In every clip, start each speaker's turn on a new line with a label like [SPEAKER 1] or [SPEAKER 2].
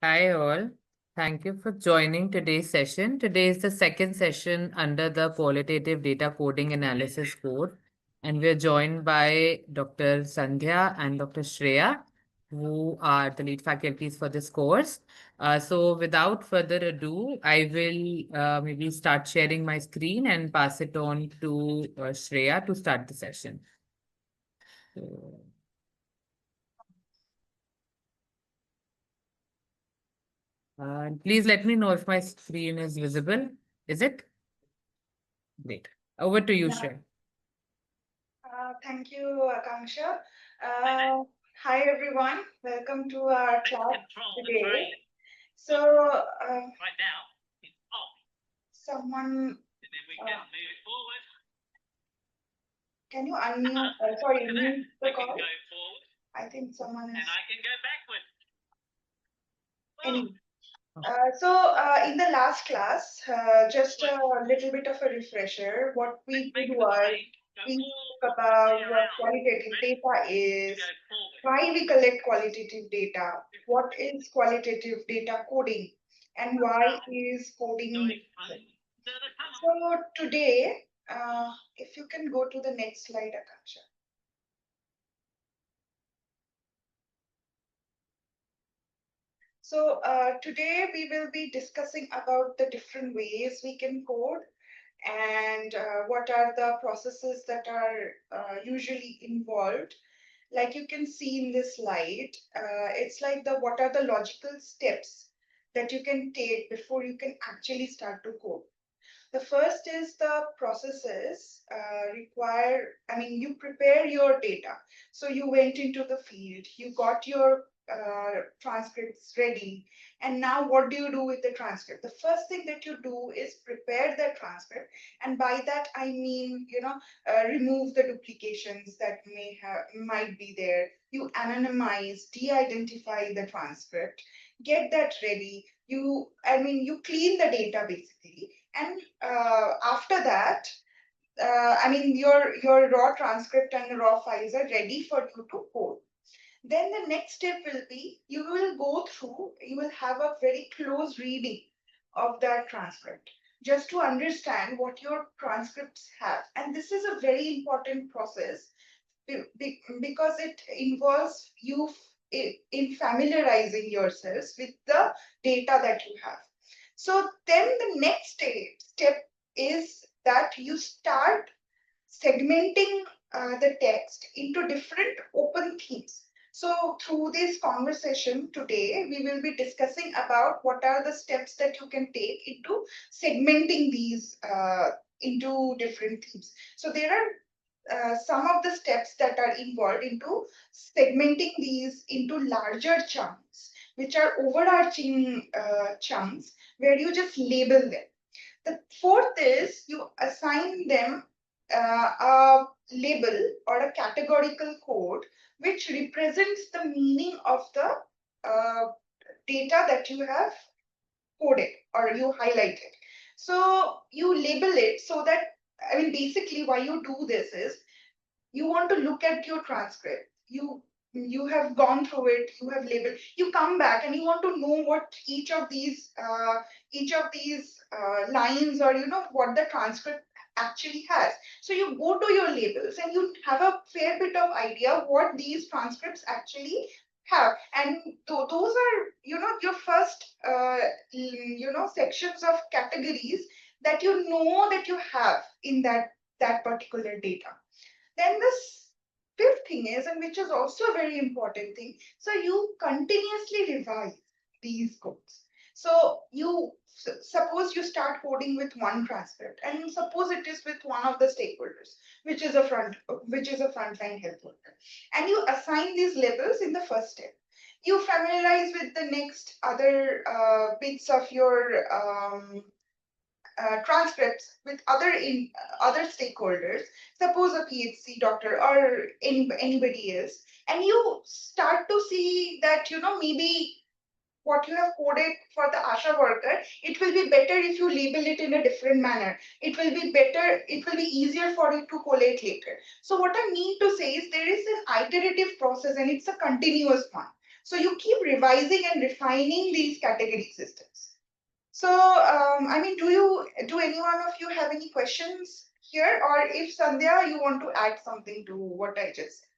[SPEAKER 1] Hi all. Thank you for joining today's session. Today is the second session under the qualitative data coding analysis course, and we're joined by Dr. Sandhya and Dr. Shreya, who are the lead faculties for this course. So without further ado, I will maybe start sharing my screen and pass it on to Shreya to start the session. So, please let me know if my screen is visible. Is it? Great. Over to you,
[SPEAKER 2] Yeah.
[SPEAKER 1] Shreya.
[SPEAKER 2] Thank you, Akanksha. Hi, everyone. Welcome to our class today. So, someone, can you unmute, mute the call? I think someone is. Anyway. In the last class, just a little bit of a refresher. What we did was we spoke about what qualitative data is, why we collect qualitative data, what is qualitative data coding, and why is coding necessary. So today, if you can go to the next slide, Akansha. So today we will be discussing about the different ways we can code and what are the processes that are usually involved. Like you can see in this slide, it's like the what are the logical steps that you can take before you can actually start to code. The first is the processes you prepare your data. So you went into the field, you got your transcripts ready, and now what do you do with the transcript? The first thing that you do is prepare the transcript, and by that I mean, remove the duplications that might be there. You anonymize, de-identify the transcript, get that ready. You clean the data basically, and after that, your raw transcript and raw files are ready for you to code. Then the next step will be you will have a very close reading of that transcript just to understand what your transcripts have. And this is a very important process because it involves you in familiarizing yourselves with the data that you have. So then the next step is that you start segmenting the text into different open themes. So through this conversation today, we will be discussing about what are the steps that you can take into segmenting these into different themes. So there are some of the steps that are involved into segmenting these into larger chunks, which are overarching chunks where you just label them. The fourth is you assign them a label or a categorical code which represents the meaning of the data that you have coded or you highlighted. So you label it so that, basically why you do this is you want to look at your transcript. You have gone through it, you have labeled, you come back and you want to know what each of these lines, or what the transcript actually has. So you go to your labels and you have a fair bit of idea what these transcripts actually have. And those are your first sections of categories that that you have in that particular data. Then this fifth thing is, and which is also a very important thing, so you continuously revise these codes. So suppose you start coding with one transcript, and suppose it is with one of the stakeholders, which is a frontline health worker, and you assign these labels in the first step. You familiarize with the next other bits of your transcripts with other stakeholders, suppose a PHC doctor or anybody else, and you start to see that maybe what you have coded for the ASHA worker, it will be better if you label it in a different manner. It will be better, it will be easier for you to collate later. So what I mean to say is there is an iterative process and it's a continuous one. So you keep revising and refining these category systems. So, I mean, do any one of you have any questions here, or if Sandhya, you want to add something to what I just said?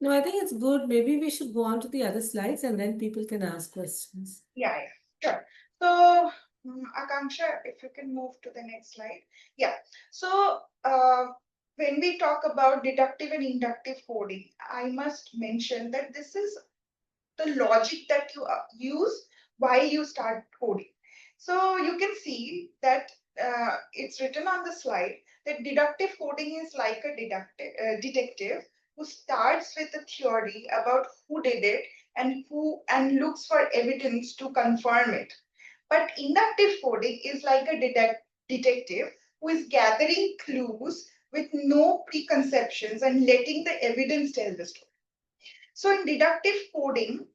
[SPEAKER 3] No, I think it's good. Maybe we should go on to the other slides and then people can ask questions.
[SPEAKER 2] Yeah, yeah, sure. So, Akanksha, if you can move to the next slide. Yeah. So, when we talk about deductive and inductive coding, I must mention that this is the logic that you use while you start coding. So you can see that it's written on the slide that deductive coding is like a detective who starts with a theory about who did it and looks for evidence to confirm it. But inductive coding is like a detective who is gathering clues with no preconceptions and letting the evidence tell the story. So in deductive coding,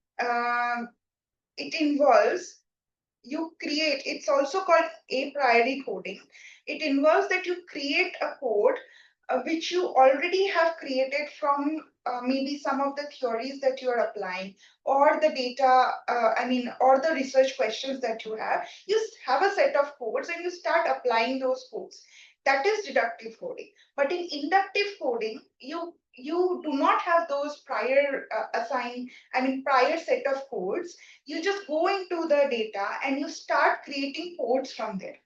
[SPEAKER 2] it involves it's also called a priori coding. It involves that you create a code which you already have created from maybe some of the theories that you are applying or the data, or the research questions that you have. You have a set of codes and you start applying those codes. That is deductive coding. But in inductive coding, you do not have those prior set of codes. You just go into the data and you start creating codes from there.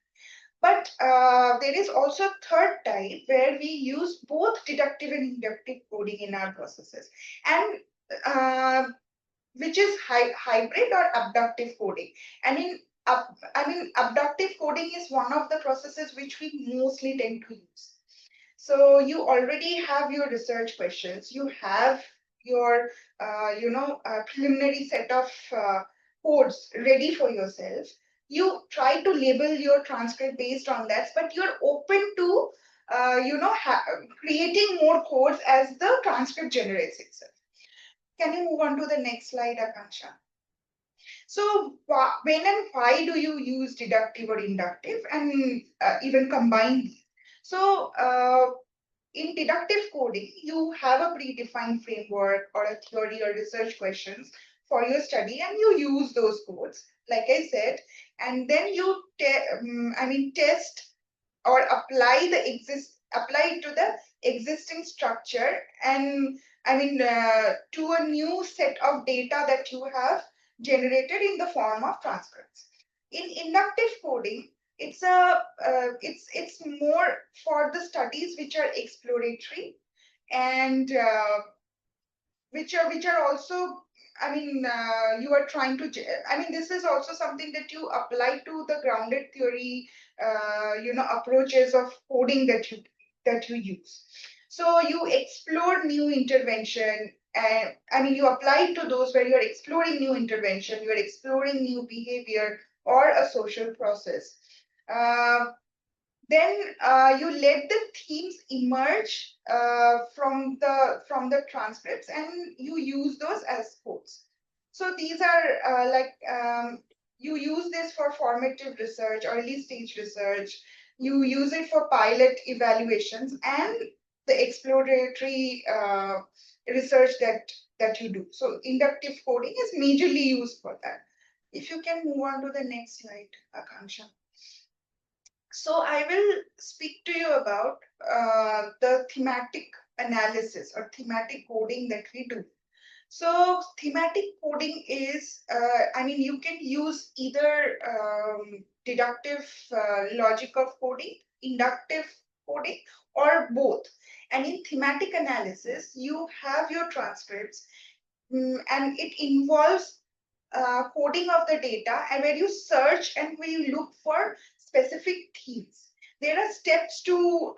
[SPEAKER 2] But there is also a third type where we use both deductive and inductive coding in our processes, and which is hybrid or abductive coding. And abductive coding is one of the processes which we mostly tend to use. So you already have your research questions. You have your, preliminary set of codes ready for yourself. You try to label your transcript based on that, but you're open to, creating more codes as the transcript generates itself. Can you move on to the next slide, Akansha? So when and why do you use deductive or inductive, and even combine these? So in deductive coding, you have a predefined framework or a theory or research questions for your study, and you use those codes, like I said, and then you test or apply it to the existing structure, and to a new set of data that you have generated in the form of transcripts. In inductive coding, it's more for the studies which are exploratory, and which are also, you are trying to, this is also something that you apply to the grounded theory, approaches of coding that you use. So you explore new intervention, and you apply it to those where you're exploring new intervention, you're exploring new behavior or a social process. Uh, then you let the themes emerge from the transcripts, and you use those as quotes. So these are you use this for formative research, early stage research. You use it for pilot evaluations and the exploratory research that you do. So inductive coding is majorly used for that. If you can move on to the next slide, Akanksha. So I will speak to you about the thematic analysis or thematic coding that we do. So thematic coding is, you can use either deductive logic of coding, inductive coding, or both. And in thematic analysis, you have your transcripts, and it involves coding of the data, and where you search and where you look for specific themes. There are steps to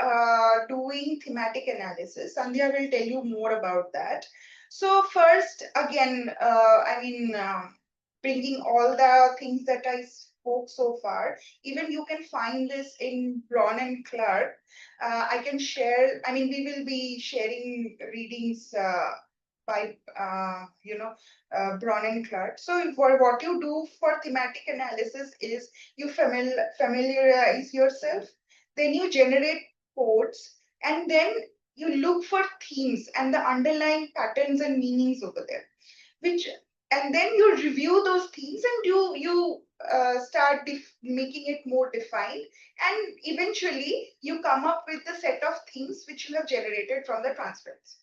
[SPEAKER 2] doing thematic analysis. Sandhya will tell you more about that. So first, again, bringing all the things that I spoke so far, even you can find this in Braun and Clark. I can share, we will be sharing readings by, Braun and Clark. So for what you do for thematic analysis is you familiarize yourself, then you generate codes, and then you look for themes and the underlying patterns and meanings over there, which And then you review those themes and you start making it more defined, and eventually you come up with the set of themes which you have generated from the transcripts.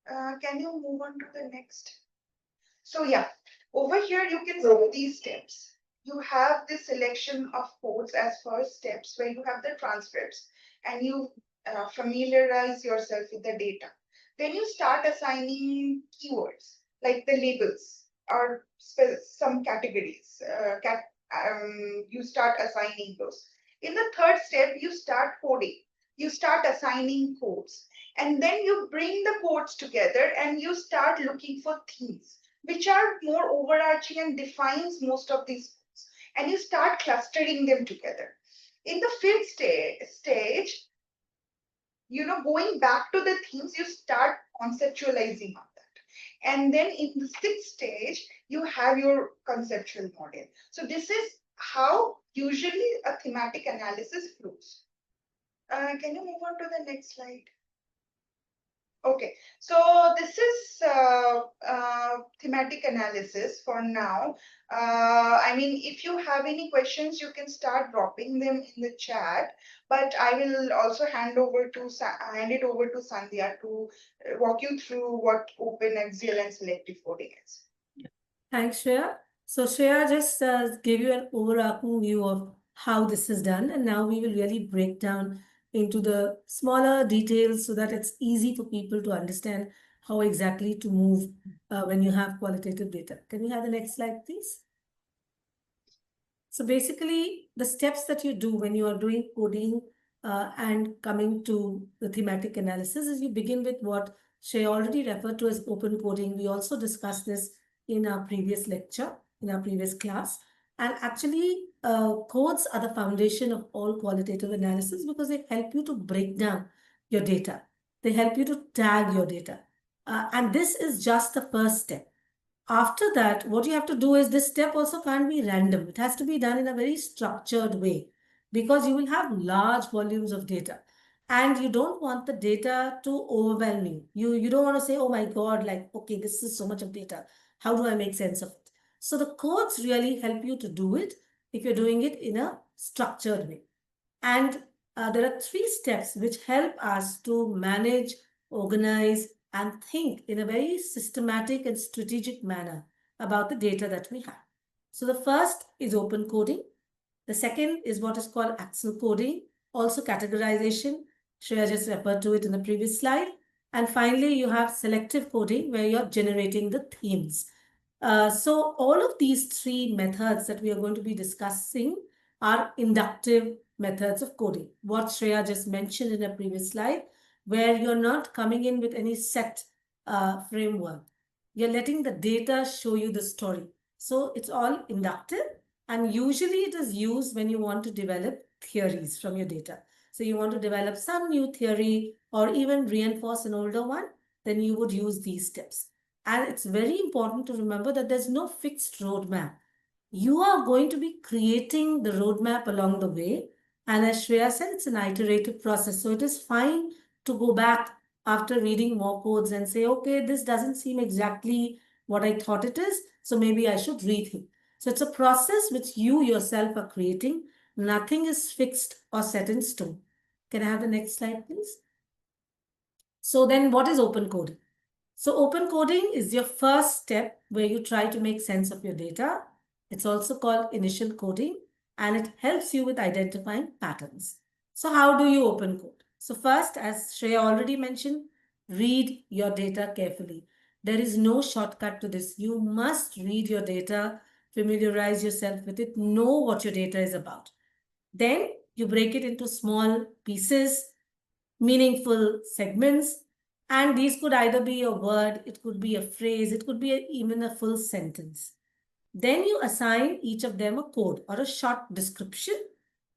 [SPEAKER 2] Can you move on to the next? So yeah, over here you can see these steps. You have this selection of codes as first steps where you have the transcripts and you familiarize yourself with the data. Then you start assigning keywords like the labels or some categories. You start assigning those. In the third step, you start coding. You start assigning codes. And then you bring the codes together and you start looking for themes which are more overarching and defines most of these codes. And you start clustering them together. In the fifth stage, going back to the themes, you start conceptualizing on that. And then in the sixth stage, you have your conceptual model. So this is how usually a thematic analysis flows. Can you move on to the next slide? Okay, so this is thematic analysis for now. I mean, if you have any questions, you can start dropping them in the chat. But I will also hand it over to Sandhya to walk you through what open, axial, and selective coding is.
[SPEAKER 3] Thanks, Shreya. So Shreya just gave you an overarching view of how this is done, and now we will really break down into the smaller details so that it's easy for people to understand how exactly to move when you have qualitative data. Can we have the next slide, please? So basically, the steps that you do when you are doing coding and coming to the thematic analysis is you begin with what Shay already referred to as open coding. We also discussed this in our previous lecture, in our previous class. And actually, codes are the foundation of all qualitative analysis because they help you to break down your data. They help you to tag your data. And this is just the first step. After that, what you have to do is this step also can't be random. It has to be done in a very structured way because you will have large volumes of data and you don't want the data to overwhelm you. You don't want to say, oh my God, like, okay, this is so much of data. How do I make sense of it? So the codes really help you to do it if you're doing it in a structured way. And there are three steps which help us to manage, organize, and think in a very systematic and strategic manner about the data that we have. So the first is open coding. The second is what is called axial coding, also categorization. Shreya just referred to it in the previous slide. And finally, you have selective coding where you're generating the themes. So all of these three methods that we are going to be discussing are inductive methods of coding. What Shreya just mentioned in a previous slide, where you're not coming in with any set framework. You're letting the data show you the story. So it's all inductive, and usually it is used when you want to develop theories from your data. So you want to develop some new theory or even reinforce an older one, then you would use these steps. And it's very important to remember that there's no fixed roadmap. You are going to be creating the roadmap along the way. And as Shreya said, it's an iterative process. So it is fine to go back after reading more codes and say, okay, this doesn't seem exactly what I thought it is. So maybe I should rethink. So it's a process which you yourself are creating. Nothing is fixed or set in stone. Can I have the next slide, please? So then what is open coding? So open coding is your first step where you try to make sense of your data. It's also called initial coding, and it helps you with identifying patterns. So how do you open code? So first, as Shreya already mentioned, read your data carefully. There is no shortcut to this. You must read your data, familiarize yourself with it, know what your data is about. Then you break it into small pieces, meaningful segments, and these could either be a word, it could be a phrase, it could be even a full sentence. Then you assign each of them a code or a short description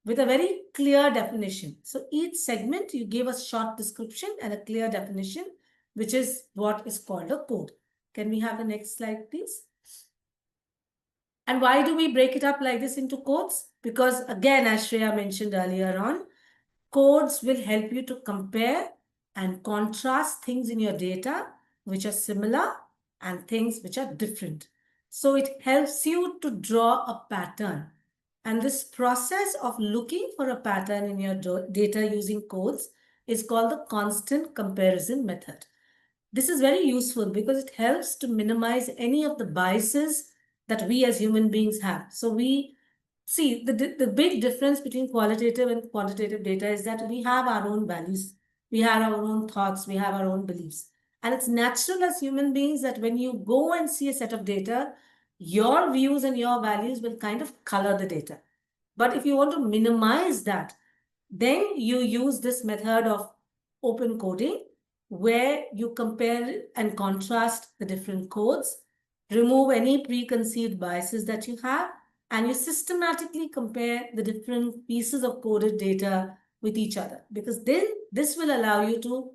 [SPEAKER 3] with a very clear definition. So each segment you give a short description and a clear definition, which is what is called a code. Can we have the next slide, please? And why do we break it up like this into codes? Because again, as Shreya mentioned earlier on, codes will help you to compare and contrast things in your data which are similar and things which are different. So it helps you to draw a pattern. And this process of looking for a pattern in your data using codes is called the constant comparison method. This is very useful because it helps to minimize any of the biases that we as human beings have. So we see the big difference between qualitative and quantitative data is that we have our own values, we have our own thoughts, we have our own beliefs. And it's natural as human beings that when you go and see a set of data, your views and your values will kind of color the data. But if you want to minimize that, then you use this method of open coding, where you compare and contrast the different codes, remove any preconceived biases that you have, and you systematically compare the different pieces of coded data with each other. Because then this will allow you to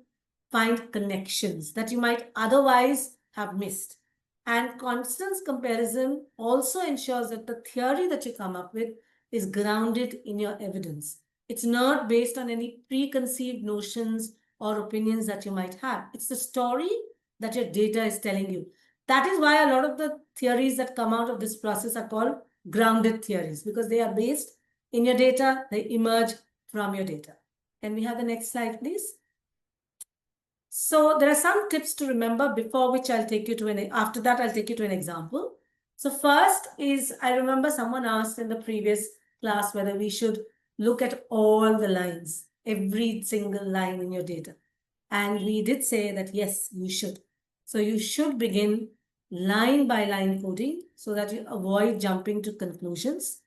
[SPEAKER 3] find connections that you might otherwise have missed. And constant comparison also ensures that the theory that you come up with is grounded in your evidence. It's not based on any preconceived notions or opinions that you might have. It's the story that your data is telling you. That is why a lot of the theories that come out of this process are called grounded theories, because they are based in your data, they emerge from your data. Can we have the next slide, please? So there are some tips to remember before which I'll take you to after that I'll take you to an example. So first is, I remember someone asked in the previous class whether we should look at all the lines, every single line in your data. And we did say that yes, you should. So you should begin line by line coding so that you avoid jumping to conclusions.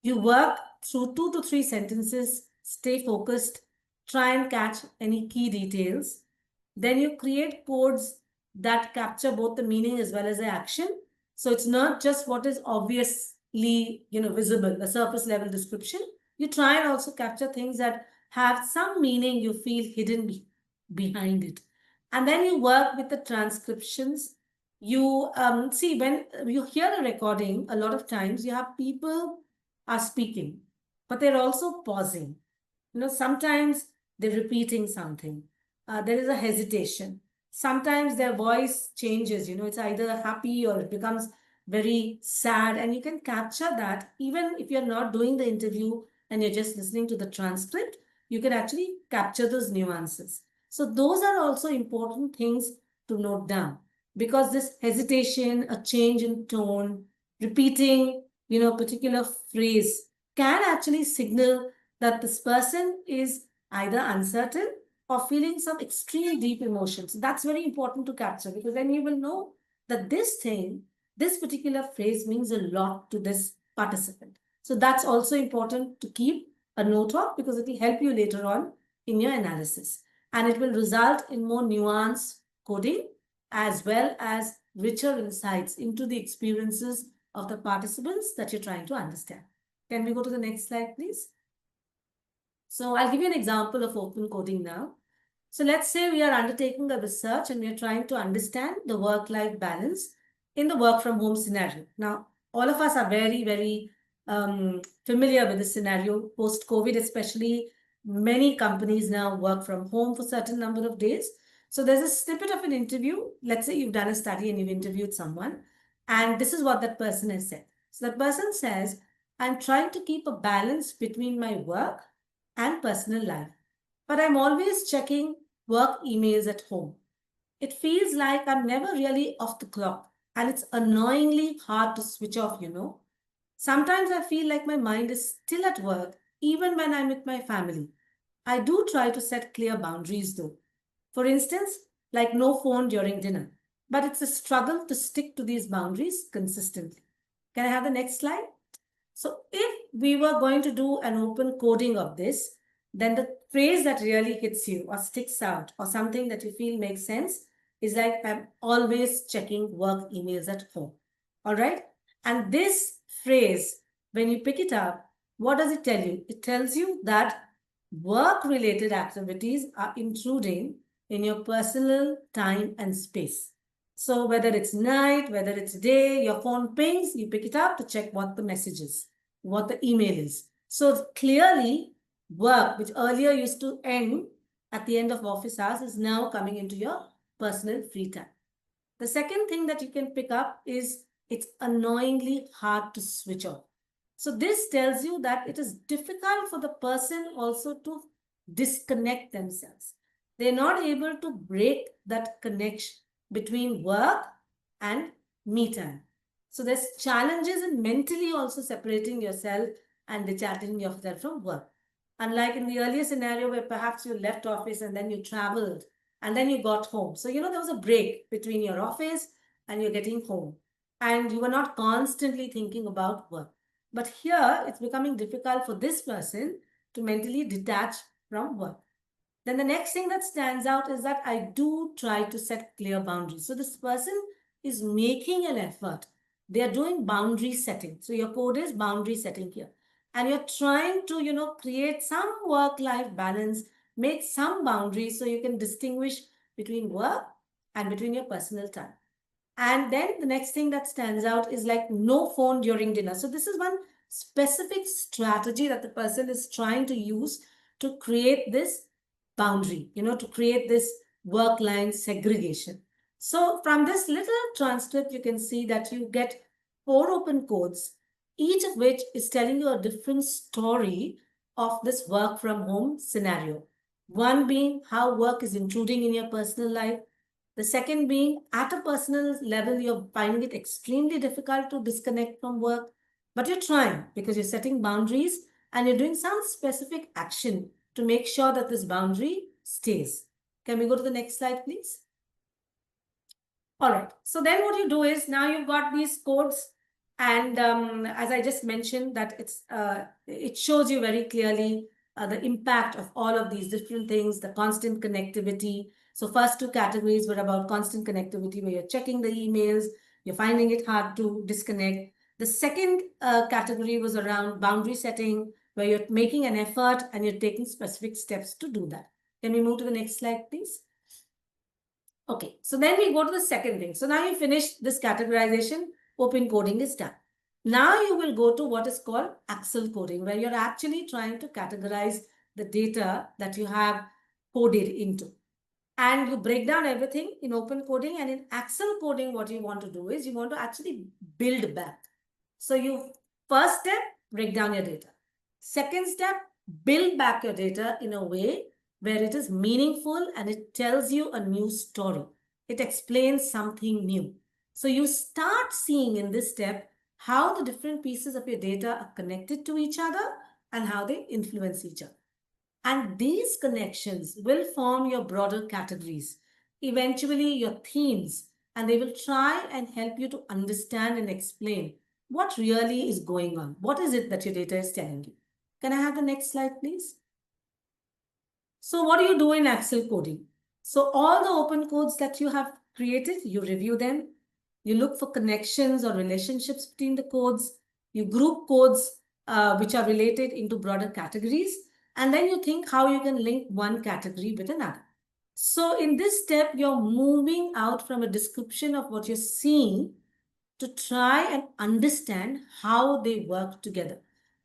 [SPEAKER 3] You work through 2 to 3 sentences, stay focused, try and catch any key details. Then you create codes that capture both the meaning as well as the action. So it's not just what is obviously, visible, a surface level description. You try and also capture things that have some meaning you feel hidden behind it. And then you work with the transcriptions. You see, when you hear a recording, a lot of times you have people are speaking, but they're also pausing. Sometimes they're repeating something. There is a hesitation. Sometimes their voice changes, it's either happy or it becomes very sad. And you can capture that even if you're not doing the interview and you're just listening to the transcript, you can actually capture those nuances. So those are also important things to note down, because this hesitation, a change in tone, repeating, particular phrase can actually signal that this person is either uncertain or feeling some extreme deep emotions. That's very important to capture, because then you will know that this particular phrase means a lot to this participant. So that's also important to keep a note of, because it will help you later on in your analysis. And it will result in more nuanced coding as well as richer insights into the experiences of the participants that you're trying to understand. Can we go to the next slide, please? So I'll give you an example of open coding now. So let's say we are undertaking a research and we are trying to understand the work-life balance in the work from home scenario. Now, all of us are very, very familiar with this scenario post-COVID, especially many companies now work from home for a certain number of days. So there's a snippet of an interview. Let's say you've done a study and you've interviewed someone, and this is what that person has said. So that person says, I'm trying to keep a balance between my work and personal life, but I'm always checking work emails at home. It feels like I'm never really off the clock, and it's annoyingly hard to switch off, Sometimes I feel like my mind is still at work, even when I'm with my family. I do try to set clear boundaries though. For instance, like no phone during dinner, but it's a struggle to stick to these boundaries consistently. Can I have the next slide? So if we were going to do an open coding of this, then the phrase that really hits you or sticks out or something that you feel makes sense is like, I'm always checking work emails at home. All right. And this phrase, when you pick it up, what does it tell you? It tells you that work-related activities are intruding in your personal time and space. So whether it's night, whether it's day, your phone pings, you pick it up to check what the message is, what the email is. So clearly, work, which earlier used to end at the end of office hours, is now coming into your personal free time. The second thing that you can pick up is it's annoyingly hard to switch off. So this tells you that it is difficult for the person also to disconnect themselves. They're not able to break that connection between work and me time. So there's challenges in mentally also separating yourself and detaching yourself from work. Unlike in the earlier scenario where perhaps you left office and then you traveled and then you got home. So, there was a break between your office and you're getting home. And you were not constantly thinking about work. But here, it's becoming difficult for this person to mentally detach from work. Then the next thing that stands out is that I do try to set clear boundaries. So this person is making an effort. They are doing boundary setting. So your code is boundary setting here. And you're trying to, create some work-life balance, make some boundaries so you can distinguish between work and between your personal time. And then the next thing that stands out is like no phone during dinner. So this is one specific strategy that the person is trying to use to create this boundary, to create this work line segregation. So from this little transcript, you can see that you get 4 open codes, each of which is telling you a different story of this work from home scenario. One being how work is intruding in your personal life. The second being at a personal level, you're finding it extremely difficult to disconnect from work, but you're trying because you're setting boundaries and you're doing some specific action to make sure that this boundary stays. Can we go to the next slide, please? All right. So then what you do is now you've got these codes, and as I just mentioned, that it shows you very clearly the impact of all of these different things, the constant connectivity. So first 2 categories were about constant connectivity, where you're checking the emails, you're finding it hard to disconnect. The second category was around boundary setting, where you're making an effort and you're taking specific steps to do that. Can we move to the next slide, please? Okay, so then we go to the second thing. So now you finish this categorization, open coding is done. Now you will go to what is called Excel coding, where you're actually trying to categorize the data that you have coded into. And you break down everything in open coding, and in Excel coding, what you want to do is you want to actually build back. So you first step, break down your data. Second step, build back your data in a way where it is meaningful and it tells you a new story. It explains something new. So you start seeing in this step how the different pieces of your data are connected to each other and how they influence each other. And these connections will form your broader categories, eventually your themes, and they will try and help you to understand and explain what really is going on. What is it that your data is telling you? Can I have the next slide, please? So what do you do in Excel coding? So all the open codes that you have created, you review them. You look for connections or relationships between the codes. You group codes which are related into broader categories. And then you think how you can link one category with another. So in this step, you're moving out from a description of what you're seeing to try and understand how they work together.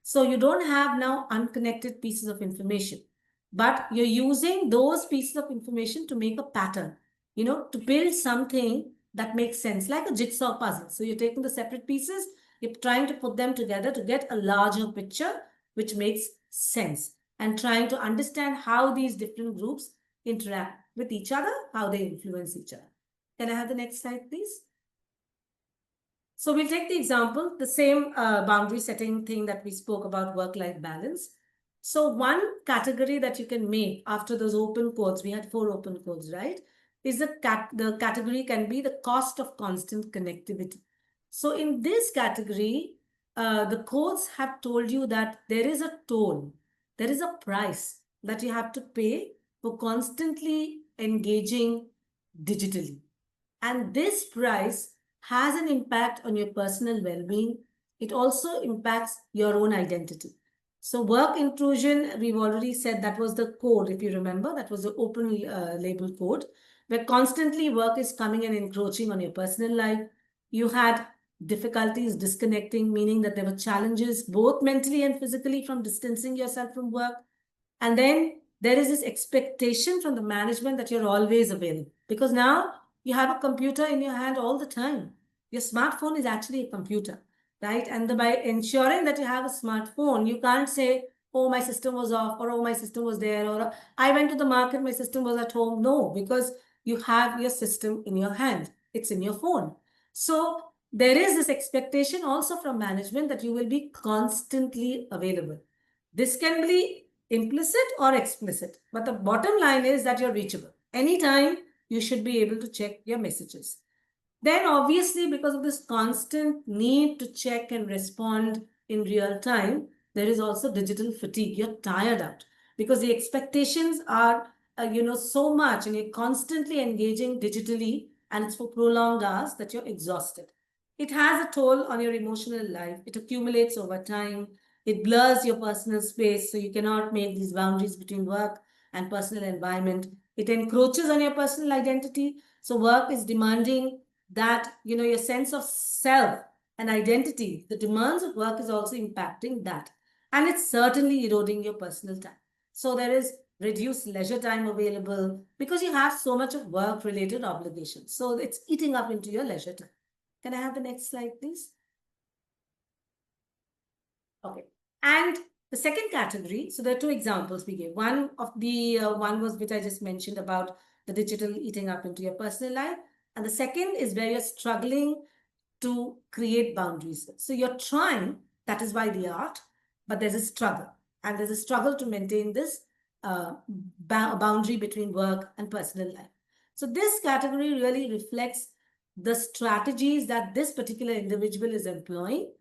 [SPEAKER 3] So you don't have now unconnected pieces of information, but you're using those pieces of information to make a pattern, to build something that makes sense, like a jigsaw puzzle. So you're taking the separate pieces, you're trying to put them together to get a larger picture, which makes sense, and trying to understand how these different groups interact with each other, how they influence each other. Can I have the next slide, please? So we'll take the example, the same boundary setting thing that we spoke about, work-life balance. So one category that you can make after those open codes, we had 4 open codes, right? Is the category can be the cost of constant connectivity. So in this category, the codes have told you that there is a toll, there is a price that you have to pay for constantly engaging digitally. And this price has an impact on your personal well-being. It also impacts your own identity. So work intrusion, we've already said that was the code, if you remember, that was the open label code, where constantly work is coming and encroaching on your personal life. You had difficulties disconnecting, meaning that there were challenges both mentally and physically from distancing yourself from work. And then there is this expectation from the management that you're always available, because now You have a computer in your hand all the time. Your smartphone is actually a computer, right? And by ensuring that you have a smartphone, you can't say, oh, my system was off, or oh, my system was there, or I went to the market, my system was at home. No, because you have your system in your hand, it's in your phone. So there is this expectation also from management that you will be constantly available. This can be implicit or explicit, but the bottom line is that you're reachable. Anytime you should be able to check your messages. Then, obviously, because of this constant need to check and respond in real time, there is also digital fatigue. You're tired out because the expectations are, so much, and you're constantly engaging digitally, and it's for prolonged hours that you're exhausted. It has a toll on your emotional life. It accumulates over time. It blurs your personal space, so you cannot make these boundaries between work and personal environment. It encroaches on your personal identity. So work is demanding that, your sense of self and identity, the demands of work is also impacting that. And it's certainly eroding your personal time. So there is reduced leisure time available because you have so much of work related obligations. So it's eating up into your leisure time. Can I have the next slide, please? Okay. And the second category, so there are two examples we gave. One of the one was which I just mentioned about the digital eating up into your personal life. And the second is where you're struggling to create boundaries. So you're trying, that is why the art, but there's a struggle. And there's a struggle to maintain this boundary between work and personal life. So this category really reflects the strategies that this particular individual is employing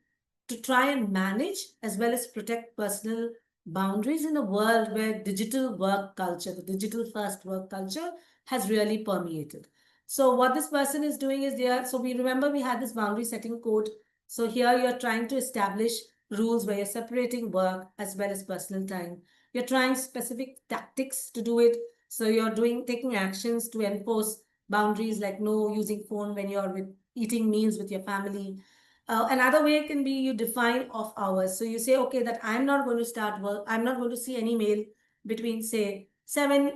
[SPEAKER 3] to try and manage as well as protect personal boundaries in a world where digital work culture, the digital first work culture, has really permeated. So what this person is doing is so we remember we had this boundary setting code. So here you're trying to establish rules where you're separating work as well as personal time. You're trying specific tactics to do it. So you're taking actions to enforce boundaries like no using phone when you're eating meals with your family. Another way can be you define off hours. So you say, okay, that I'm not going to start work. I'm not going to see any mail between, say, 7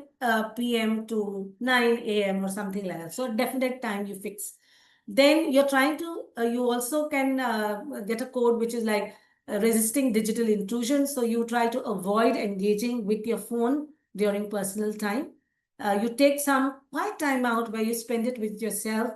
[SPEAKER 3] p.m. to 9 a.m. or something like that. So a definite time you fix. Then you're trying to, you also can get a code which is like resisting digital intrusion. So you try to avoid engaging with your phone during personal time. You take some quiet time out where you spend it with yourself.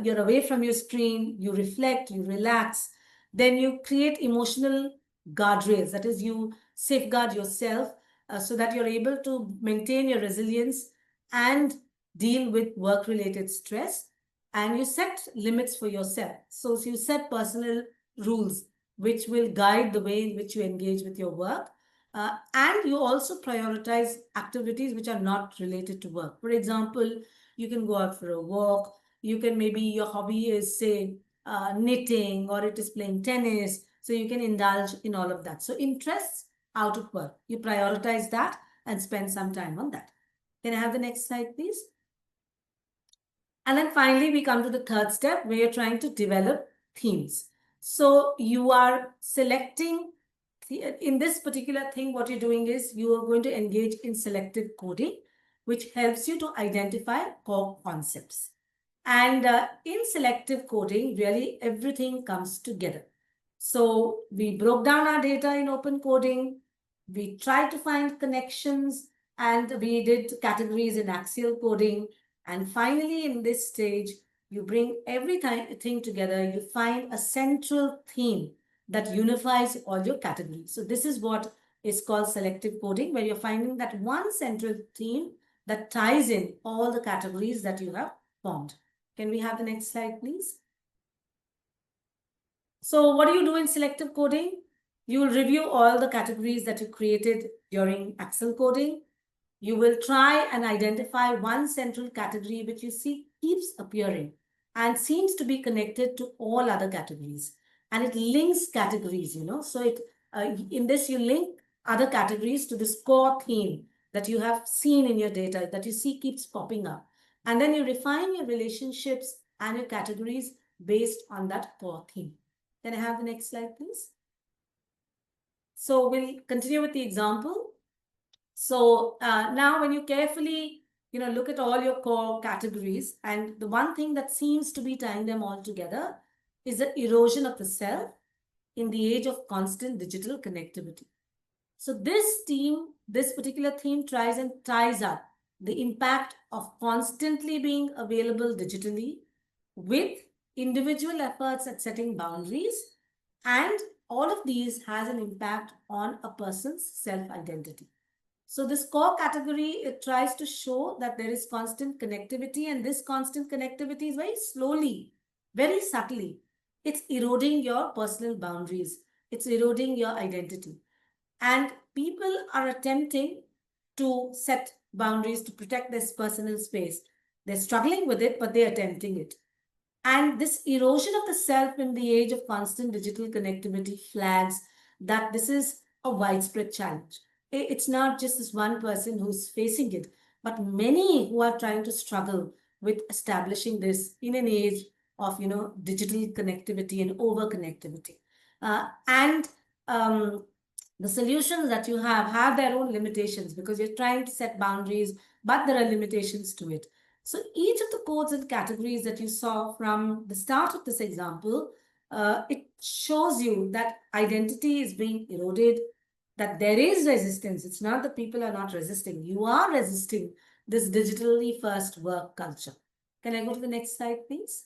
[SPEAKER 3] You're away from your screen, you reflect, you relax. Then you create emotional guardrails. That is, you safeguard yourself so that you're able to maintain your resilience and deal with work-related stress. And you set limits for yourself. So you set personal rules which will guide the way in which you engage with your work. And you also prioritize activities which are not related to work. For example, you can go out for a walk. You can, maybe your hobby is, say, knitting, or it is playing tennis. So you can indulge in all of that. So interests out of work. You prioritize that and spend some time on that. Can I have the next slide, please? And then finally, we come to the third step where you're trying to develop themes. So you are selecting, in this particular thing, what you're doing is you are going to engage in selective coding, which helps you to identify core concepts. And in selective coding, really everything comes together. So we broke down our data in open coding. We tried to find connections, and we did categories in axial coding. And finally, in this stage, you bring everything together. You find a central theme that unifies all your categories. So this is what is called selective coding, where you're finding that one central theme that ties in all the categories that you have formed. Can we have the next slide, please? So what do you do in selective coding? You will review all the categories that you created during Excel coding. You will try and identify one central category which you see keeps appearing and seems to be connected to all other categories. And it links categories, So in this, you link other categories to this core theme that you have seen in your data, that you see keeps popping up. And then you refine your relationships and your categories based on that core theme. Can I have the next slide, please? So we'll continue with the example. So now when you carefully, look at all your core categories. And the one thing that seems to be tying them all together is the erosion of the self in the age of constant digital connectivity. So this particular theme tries and ties up the impact of constantly being available digitally with individual efforts at setting boundaries. And all of these has an impact on a person's self-identity. So this core category, it tries to show that there is constant connectivity, and this constant connectivity is very slowly, very subtly. It's eroding your personal boundaries. It's eroding your identity. And people are attempting to set boundaries to protect this personal space. They're struggling with it, but they're attempting it. And this erosion of the self in the age of constant digital connectivity flags that this is a widespread challenge. It's not just this one person who's facing it, but many who are trying to struggle with establishing this in an age of digital connectivity and over connectivity. And the solutions that you have their own limitations because you're trying to set boundaries, but there are limitations to it. So each of the codes and categories that you saw from the start of this example, it shows you that identity is being eroded, that there is resistance. It's not that people are not resisting. You are resisting this digitally first work culture. Can I go to the next slide, please?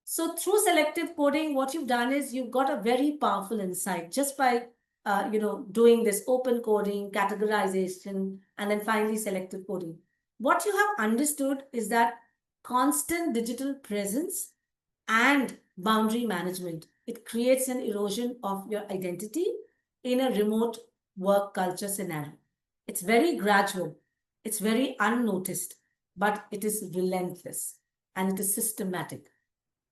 [SPEAKER 3] So through selective coding, what you've done is you've got a very powerful insight just by doing this open coding, categorization, and then finally selective coding. What you have understood is that constant digital presence and boundary management, it creates an erosion of your identity in a remote work culture scenario. It's very gradual, it's very unnoticed, but it is relentless and it is systematic.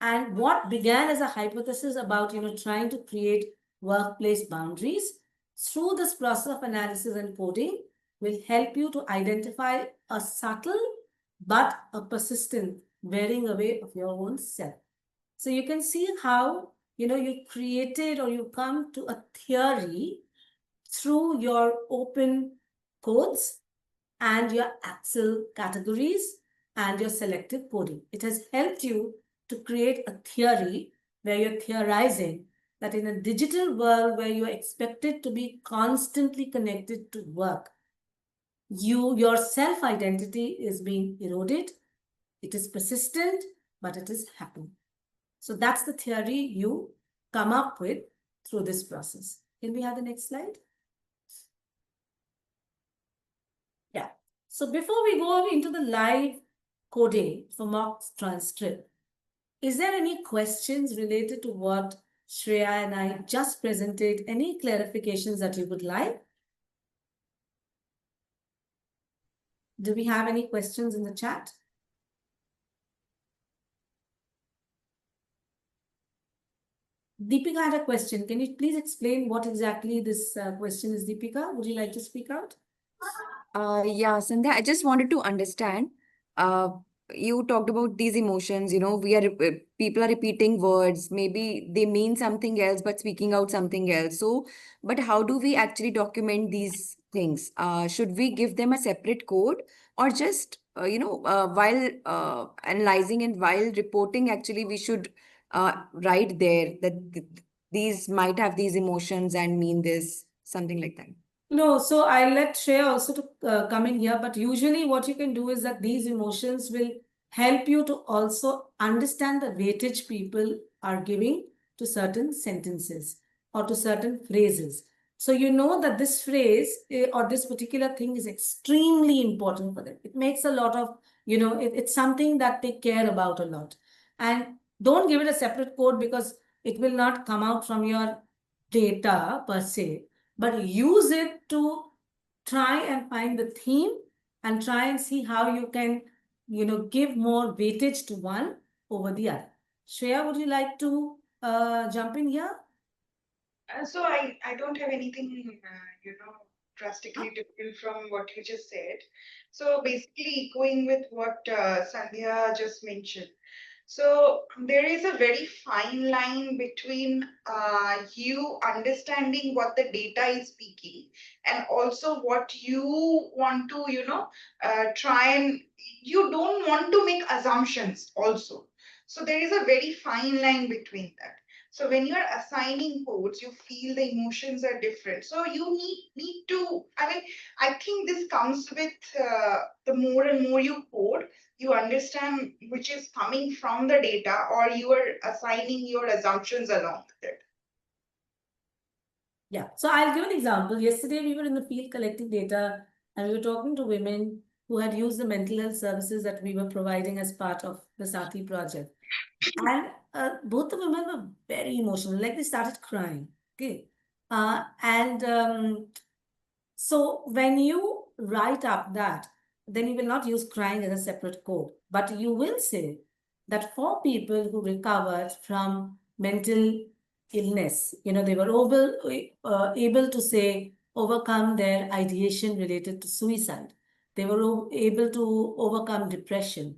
[SPEAKER 3] And what began as a hypothesis about trying to create workplace boundaries, through this process of analysis and coding, will help you to identify a subtle but a persistent wearing away of your own self. So you can see how you created or you come to a theory through your open codes and your Excel categories and your selective coding. It has helped you to create a theory where you're theorizing that in a digital world where you're expected to be constantly connected to work, your self-identity is being eroded. It is persistent, but it is happening. So that's the theory you come up with through this process. Can we have the next slide? Yeah. So before we go into the live coding for mock transcript, is there any questions related to what Shreya and I just presented? Any clarifications that you would like? Do we have any questions in the chat? Deepika had a question. Can you please explain what exactly this question is, Deepika? Would you like to speak out?
[SPEAKER 4] Yeah, Sandhya, I just wanted to understand. Uh, you talked about these emotions, people are repeating words, maybe they mean something else, but speaking out something else. So, but how do we actually document these things? Should we give them a separate code or just, while analyzing and while reporting, actually, we should write there that these might have these emotions and mean this, something like that.
[SPEAKER 3] No, so I'll let Shreya also to come in here, but usually what you can do is that these emotions will help you to also understand the weightage people are giving to certain sentences or to certain phrases. So you know that this phrase or this particular thing is extremely important for them. It makes a lot of, it's something that they care about a lot. And don't give it a separate code because it will not come out from your data per se, but use it to try and find the theme and try and see how you can, give more weightage to one over the other. Shreya, would you like to jump in here?
[SPEAKER 2] So I don't have anything, drastically different from what you just said. So basically echoing with what Sandhya just mentioned. So there is a very fine line between you understanding what the data is speaking and also what you want to, try and you don't want to make assumptions also. So there is a very fine line between that. So when you're assigning codes, you feel the emotions are different. So you need to, I mean, I think this comes with the more and more you code, you understand which is coming from the data or you are assigning your assumptions along with it.
[SPEAKER 3] Yeah. So I'll give an example. Yesterday, we were in the field collecting data and we were talking to women who had used the mental health services that we were providing as part of the Sati project. And both the women were very emotional, like they started crying. Okay. And so when you write up that, then you will not use crying as a separate code, but you will say that for people who recovered from mental illness, they were able to say overcome their ideation related to suicide. They were able to overcome depression.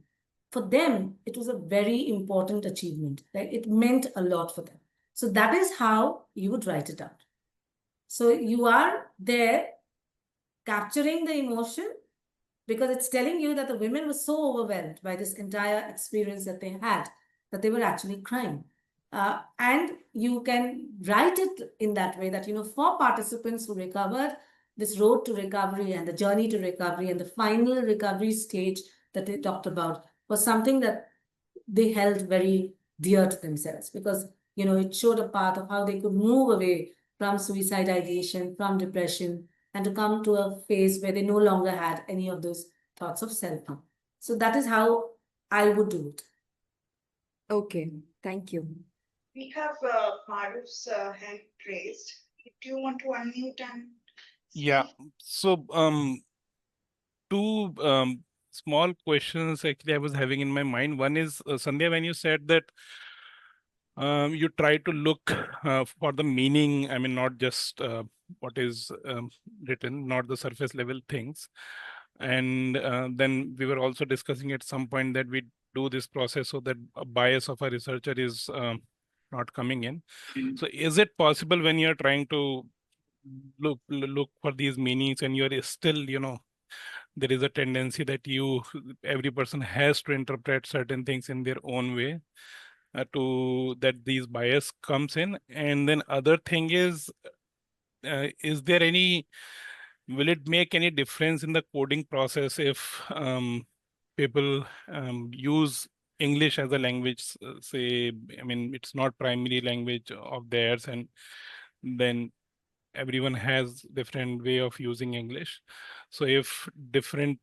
[SPEAKER 3] For them, it was a very important achievement. Like it meant a lot for them. So that is how you would write it out. So you are there capturing the emotion because it's telling you that the women were so overwhelmed by this entire experience that they had that they were actually crying. And you can write it in that way that, for participants who recovered, this road to recovery and the journey to recovery and the final recovery stage that they talked about was something that they held very dear to themselves because, it showed a path of how they could move away from suicide ideation, from depression, and to come to a phase where they no longer had any of those thoughts of self-harm. So that is how I would do it.
[SPEAKER 4] Okay, thank you.
[SPEAKER 2] We have Maruf's hand raised. Do you want to unmute and
[SPEAKER 5] Yeah. So two small questions actually I was having in my mind. One is Sandhya, when you said that you try to look for the meaning, I mean, not just what is written, not the surface level things. And then we were also discussing at some point that we do this process so that a bias of a researcher is not coming in. So is it possible when you're trying to look for these meanings and you're still, there is a tendency that every person has to interpret certain things in their own way, to that these bias comes in? And then other thing is there will it make any difference in the coding process if people use English as a language, say, I mean, it's not primary language of theirs, and then everyone has different way of using English. So if different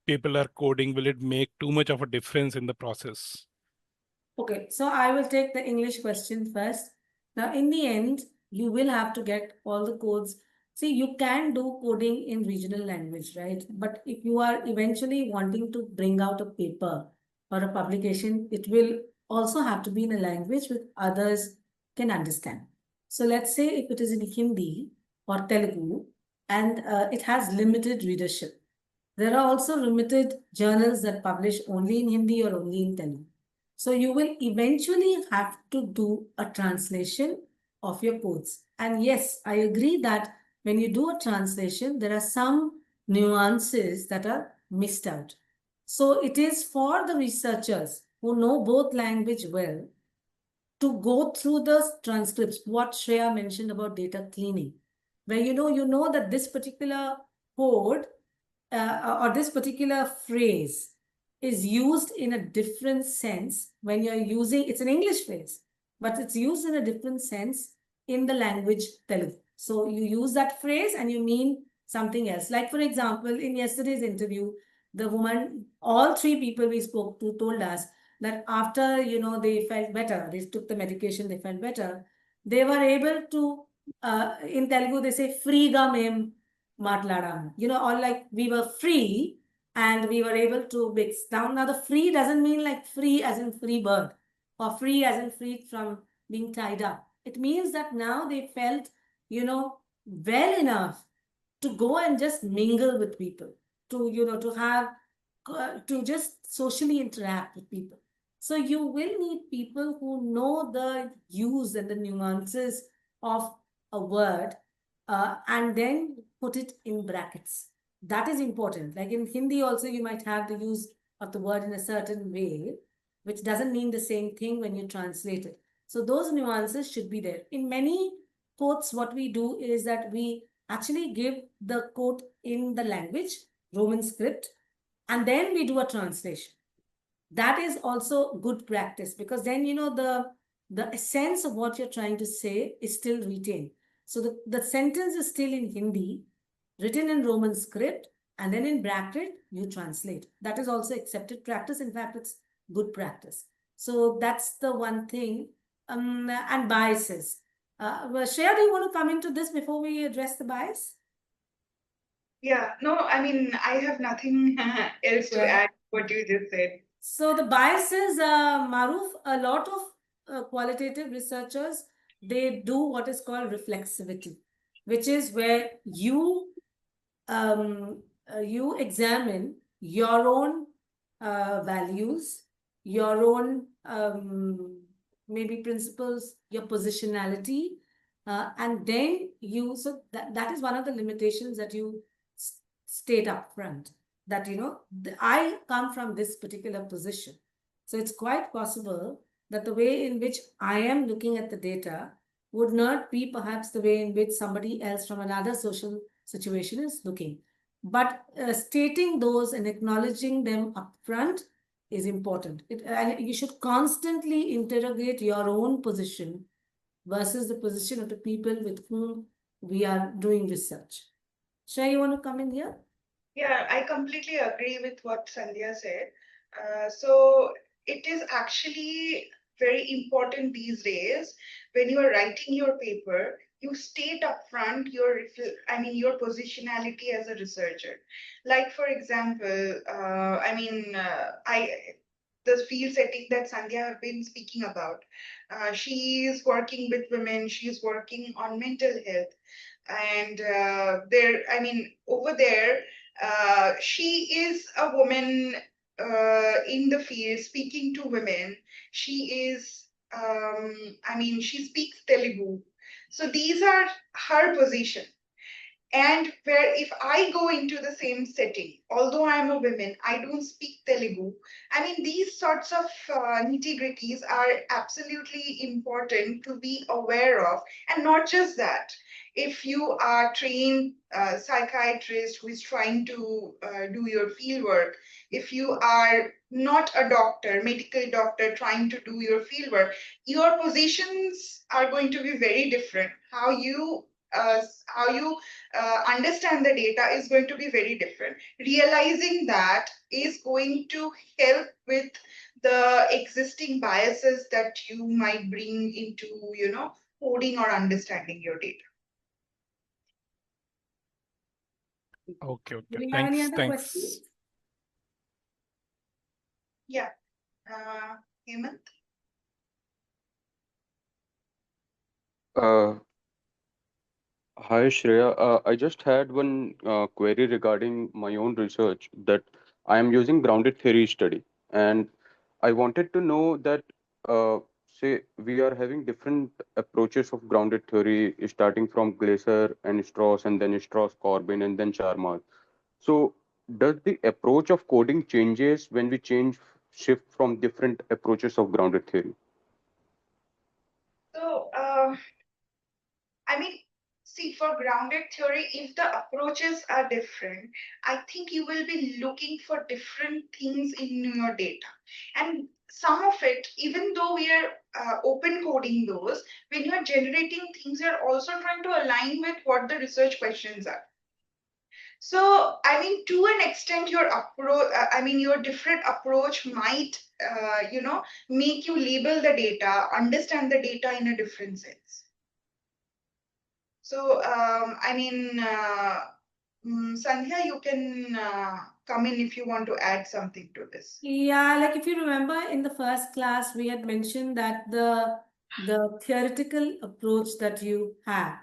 [SPEAKER 5] people are coding, will it make too much of a difference in the process?
[SPEAKER 3] Okay, so I will take the English question first. Now, in the end, you will have to get all the codes. See, you can do coding in regional language, right? But if you are eventually wanting to bring out a paper or a publication, it will also have to be in a language which others can understand. So let's say if it is in Hindi or Telugu and it has limited readership. There are also limited journals that publish only in Hindi or only in Telugu. So you will eventually have to do a translation of your codes. And yes, I agree that when you do a translation, there are some nuances that are missed out. So it is for the researchers who know both language well to go through the transcripts, what Shreya mentioned about data cleaning, where you know that this particular code or this particular phrase is used in a different sense when you're using, it's an English phrase, but it's used in a different sense in the language Telugu. So you use that phrase and you mean something else. Like for example, in yesterday's interview, the woman, all three people we spoke to told us that after, they felt better, they took the medication, they felt better, they were able to, in Telugu, they say, free ga mem matladam, or like we were free and we were able to mix down. Now, the free doesn't mean like free as in free bird or free as in free from being tied up. It means that now they felt, well enough to go and just mingle with people, to, to have, to just socially interact with people. So you will need people who know the use and the nuances of a word and then put it in brackets. That is important. Like in Hindi also, you might have the use of the word in a certain way, which doesn't mean the same thing when you translate it. So those nuances should be there. In many quotes, what we do is that we actually give the quote in the language, Roman script, and then we do a translation. That is also good practice, because then the essence of what you're trying to say is still retained. So the sentence is still in Hindi, written in Roman script, and then in bracket you translate. That is also accepted practice. In fact, it's good practice. So that's the one thing. And biases. Well, Shreya, do you want to come into this before we address the bias?
[SPEAKER 2] Yeah, no, I mean, I have nothing else to
[SPEAKER 3] Yeah.
[SPEAKER 2] add what you just said.
[SPEAKER 3] So the biases, Maruf, a lot of qualitative researchers, they do what is called reflexivity, which is where you examine your own values, your own maybe principles, your positionality, and then so that is one of the limitations that you state up front, that I come from this particular position. So it's quite possible that the way in which I am looking at the data would not be perhaps the way in which somebody else from another social situation is looking. But stating those and acknowledging them upfront is important. And you should constantly interrogate your own position versus the position of the people with whom we are doing research. Shreya, you want to come in here?
[SPEAKER 2] Yeah, I completely agree with what Sandhya said. So it is actually very important these days when you are writing your paper, you state upfront your positionality as a researcher. Like for example, the field setting that Sandhya have been speaking about. She is working with women. She is working on mental health, and over there she is a woman in the field speaking to women. She is, she speaks Telugu. So these are her position. And where if I go into the same setting, although I'm a woman, I don't speak Telugu. I mean, these sorts of nitty-gritties are absolutely important to be aware of. And not just that, if you are trained psychiatrist who is trying to do your field work, if you are not a doctor, medical doctor trying to do your field work, your positions are going to be very different. How you understand the data is going to be very different. Realizing that is going to help with the existing biases that you might bring into, coding or understanding your data.
[SPEAKER 5] Okay,
[SPEAKER 3] Do
[SPEAKER 5] okay.
[SPEAKER 3] you have any other
[SPEAKER 5] Thanks.
[SPEAKER 3] questions?
[SPEAKER 2] Yeah. Hemant?
[SPEAKER 6] Uh, Hi Shreya, I just had one query regarding my own research that I am using grounded theory study, and I wanted to know that say we are having different approaches of grounded theory, starting from Glaser and Strauss, and then Strauss, Corbin, and then Sharma. So does the approach of coding changes when we shift from different approaches of grounded theory?
[SPEAKER 2] So, I mean, see, for grounded theory, if the approaches are different, I think you will be looking for different things in your data. And some of it, even though we are open coding those, when you are generating things, you're also trying to align with what the research questions are. So, I mean, to an extent, your different approach might, make you label the data, understand the data in a different sense. So, Sandhya, you can come in if you want to add something to this.
[SPEAKER 3] Yeah, like if you remember in the first class, we had mentioned that the theoretical approach that you have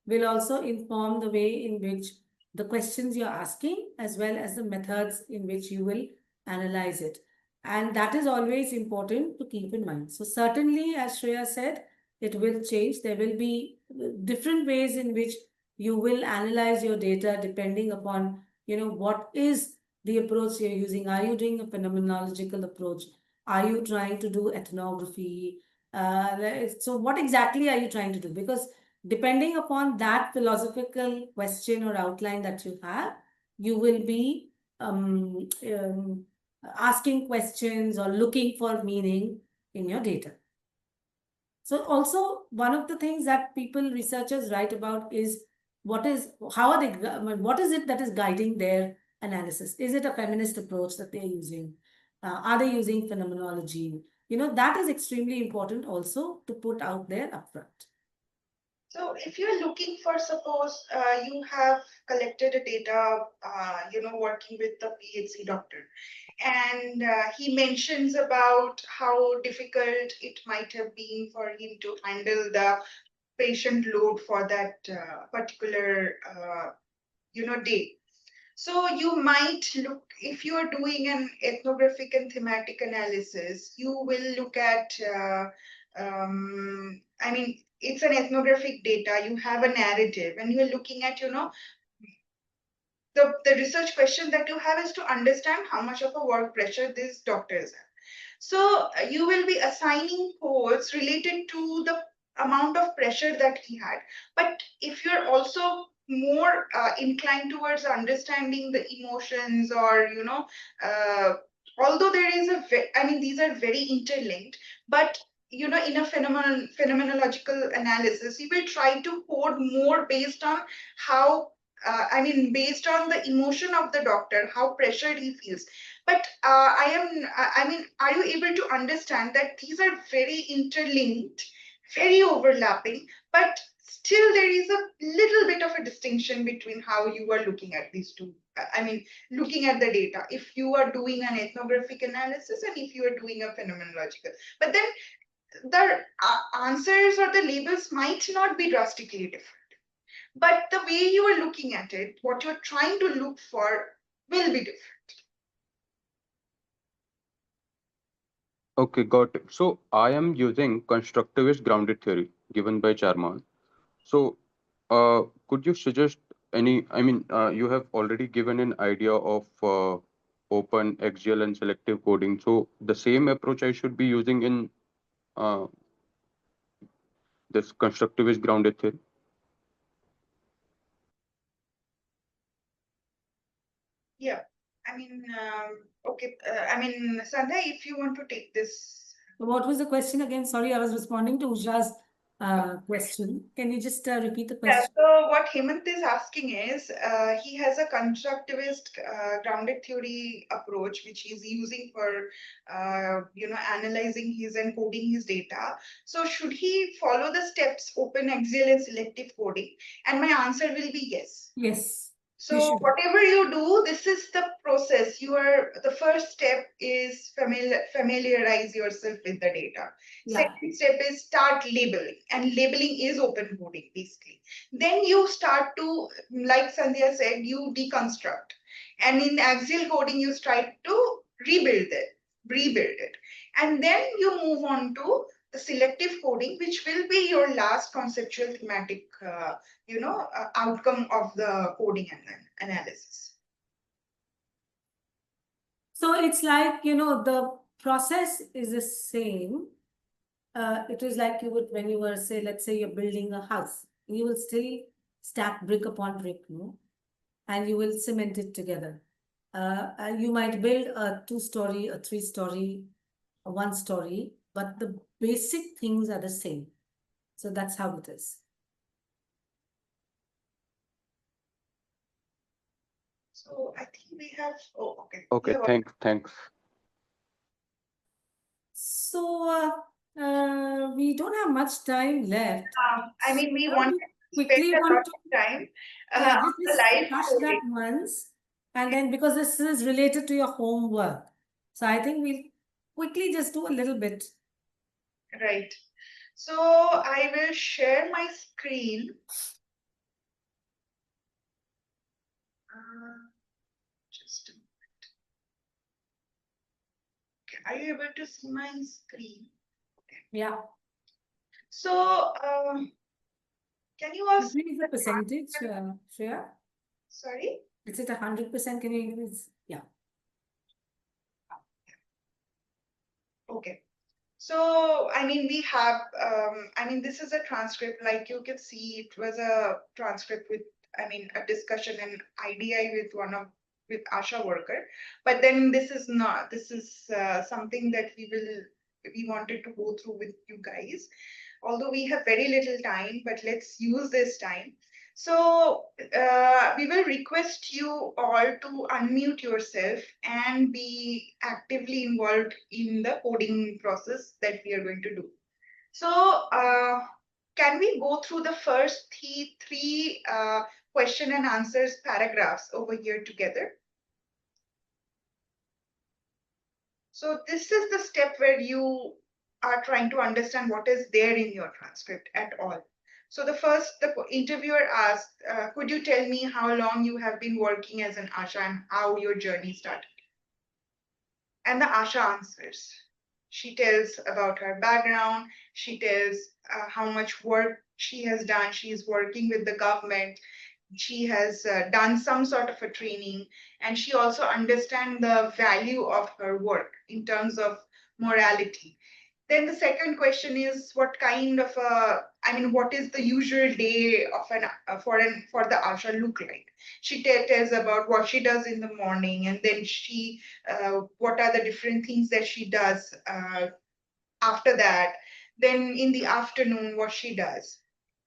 [SPEAKER 3] will also inform the way in which the questions you're asking, as well as the methods in which you will analyze it. And that is always important to keep in mind. So certainly, as Shreya said, it will change. There will be different ways in which you will analyze your data depending upon, what is the approach you're using. Are you doing a phenomenological approach? Are you trying to do ethnography? So what exactly are you trying to do? Because depending upon that philosophical question or outline that you have, you will be asking questions or looking for meaning in your data. So also one of the things that people, researchers write about is what is it that is guiding their analysis? Is it a feminist approach that they're using? Are they using phenomenology? That is extremely important also to put out there upfront.
[SPEAKER 2] So if you're looking for, suppose you have collected a data, working with the PhD doctor, and he mentions about how difficult it might have been for him to handle the patient load for that particular, day. So you might look, if you are doing an ethnographic and thematic analysis, you will look at, it's an ethnographic data, you have a narrative, and you're looking at, the research question that you have is to understand how much of a work pressure these doctors have. So you will be assigning codes related to the amount of pressure that he had. But if you're also more inclined towards understanding the emotions, or although there is these are very interlinked, but in a phenomenological analysis, you will try to code more based on how based on the emotion of the doctor, how pressured he feels. But are you able to understand that these are very interlinked, very overlapping, but still there is a little bit of a distinction between how you are looking at these two. Looking at the data, if you are doing an ethnographic analysis and if you are doing a phenomenological. But then the answers or the labels might not be drastically different. But the way you are looking at it, what you're trying to look for will be different.
[SPEAKER 6] Okay, got it. So I am using constructivist grounded theory given by Charman. So could you suggest any, you have already given an idea of open, axial, and selective coding. So the same approach I should be using in uh, this constructivist grounded theory?
[SPEAKER 2] Yeah. Okay. Sandhya, if you want to take this.
[SPEAKER 3] What was the question again? Sorry, I was responding to Usha's question. Can you just repeat the
[SPEAKER 2] Yeah,
[SPEAKER 3] question?
[SPEAKER 2] so what Hemant is asking is, he has a constructivist grounded theory approach, which he's using for, analyzing his and coding his data. So should he follow the steps, open, axial, and selective coding? And my answer will be yes.
[SPEAKER 3] Yes.
[SPEAKER 2] So whatever you do, this is the process. The first step is familiarize yourself with the data.
[SPEAKER 3] Yeah.
[SPEAKER 2] Second step is start labeling, and labeling is open coding basically. Then you start to, like Sandhya said, you deconstruct, and in axial coding you try to rebuild it, and then you move on to the selective coding, which will be your last conceptual thematic outcome of the coding analysis.
[SPEAKER 3] So it's like, the process is the same. It is like you would, when you were, say, let's say you're building a house, you will still stack brick upon brick, no? And you will cement it together. And you might build a 2-story, a 3-story, a 1-story, but the basic things are the same. So that's how it is.
[SPEAKER 2] So I think we have, okay.
[SPEAKER 6] Okay, thanks.
[SPEAKER 3] So we don't have much time left.
[SPEAKER 2] We want to spend
[SPEAKER 3] quickly
[SPEAKER 2] a
[SPEAKER 3] want
[SPEAKER 2] lot
[SPEAKER 3] to
[SPEAKER 2] of time
[SPEAKER 3] yeah,
[SPEAKER 2] on the
[SPEAKER 3] just
[SPEAKER 2] live
[SPEAKER 3] flash that
[SPEAKER 2] coding.
[SPEAKER 3] once, and then because this is related to your homework, so I think we'll quickly just do a little bit.
[SPEAKER 2] Right. So I will share my screen. Just a moment. Okay. Are you able to see my screen?
[SPEAKER 3] Yeah.
[SPEAKER 2] So, can you also,
[SPEAKER 3] What is the percentage, Shreya?
[SPEAKER 2] sorry?
[SPEAKER 3] Is it 100%? Can you increase? Yeah.
[SPEAKER 2] Okay. So, I mean, we have, this is a transcript, like you can see, it was a transcript with, a discussion and IDI with ASHA worker. But then this is not, this is something that we wanted to go through with you guys. Although we have very little time, but let's use this time. So we will request you all to unmute yourself and be actively involved in the coding process that we are going to do. So can we go through the first three question and answers paragraphs over here together? So this is the step where you are trying to understand what is there in your transcript at all. So the interviewer asked, could you tell me how long you have been working as an ASHA and how your journey started? And the ASHA answers. She tells about her background. She tells how much work she has done. She is working with the government. She has done some sort of a training, and she also understands the value of her work in terms of morality. Then the second question is what kind of what is the usual day of for the Asha look like? She tells about what she does in the morning, and then what are the different things that she does after that. Then in the afternoon, what she does.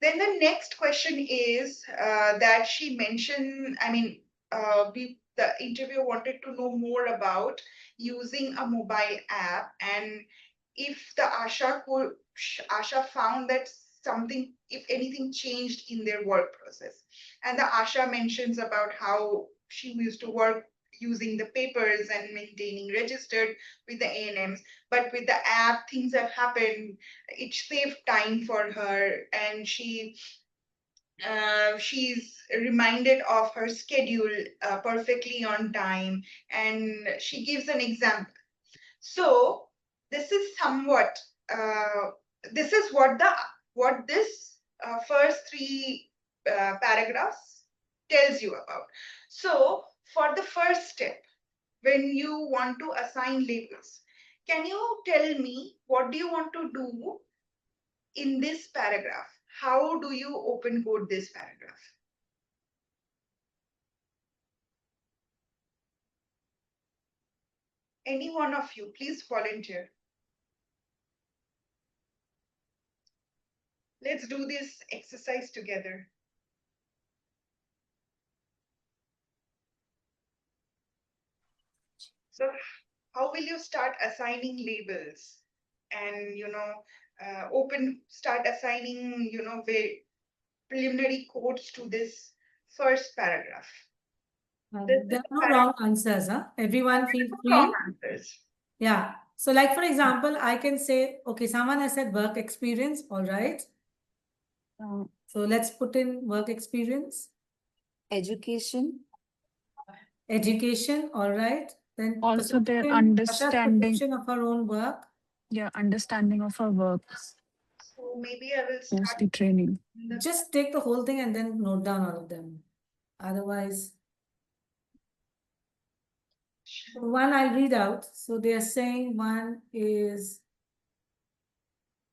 [SPEAKER 2] Then the next question is that she mentioned, the interviewer wanted to know more about using a mobile app, and if the Asha found that something, if anything changed in their work process. And the Asha mentions about how she used to work using the papers and maintaining registered with the ANMs, but with the app, things have happened. It saved time for her, and she's reminded of her schedule perfectly on time, and she gives an example. So this is somewhat this is what this first three paragraphs tells you about. So for the first step, when you want to assign labels, can you tell me what do you want to do in this paragraph? How do you open code this paragraph? Any one of you, please volunteer. Let's do this exercise together. So how will you start assigning labels and, start assigning, preliminary codes to this first paragraph?
[SPEAKER 3] There are no wrong answers, huh? Everyone feel
[SPEAKER 2] Wrong
[SPEAKER 3] free.
[SPEAKER 2] answers.
[SPEAKER 3] Yeah. So like, for example, I can say, okay, someone has said work experience, all right. So let's put in work experience.
[SPEAKER 4] Education.
[SPEAKER 3] Education, all right. Then
[SPEAKER 7] Also their
[SPEAKER 3] perception, Asha's
[SPEAKER 7] understanding,
[SPEAKER 3] perception of her own work.
[SPEAKER 7] yeah, understanding of our work,
[SPEAKER 2] So maybe I will start
[SPEAKER 7] mostly training.
[SPEAKER 3] Just take the whole thing and then note down all of them. Otherwise, one I'll read out. So they are saying one is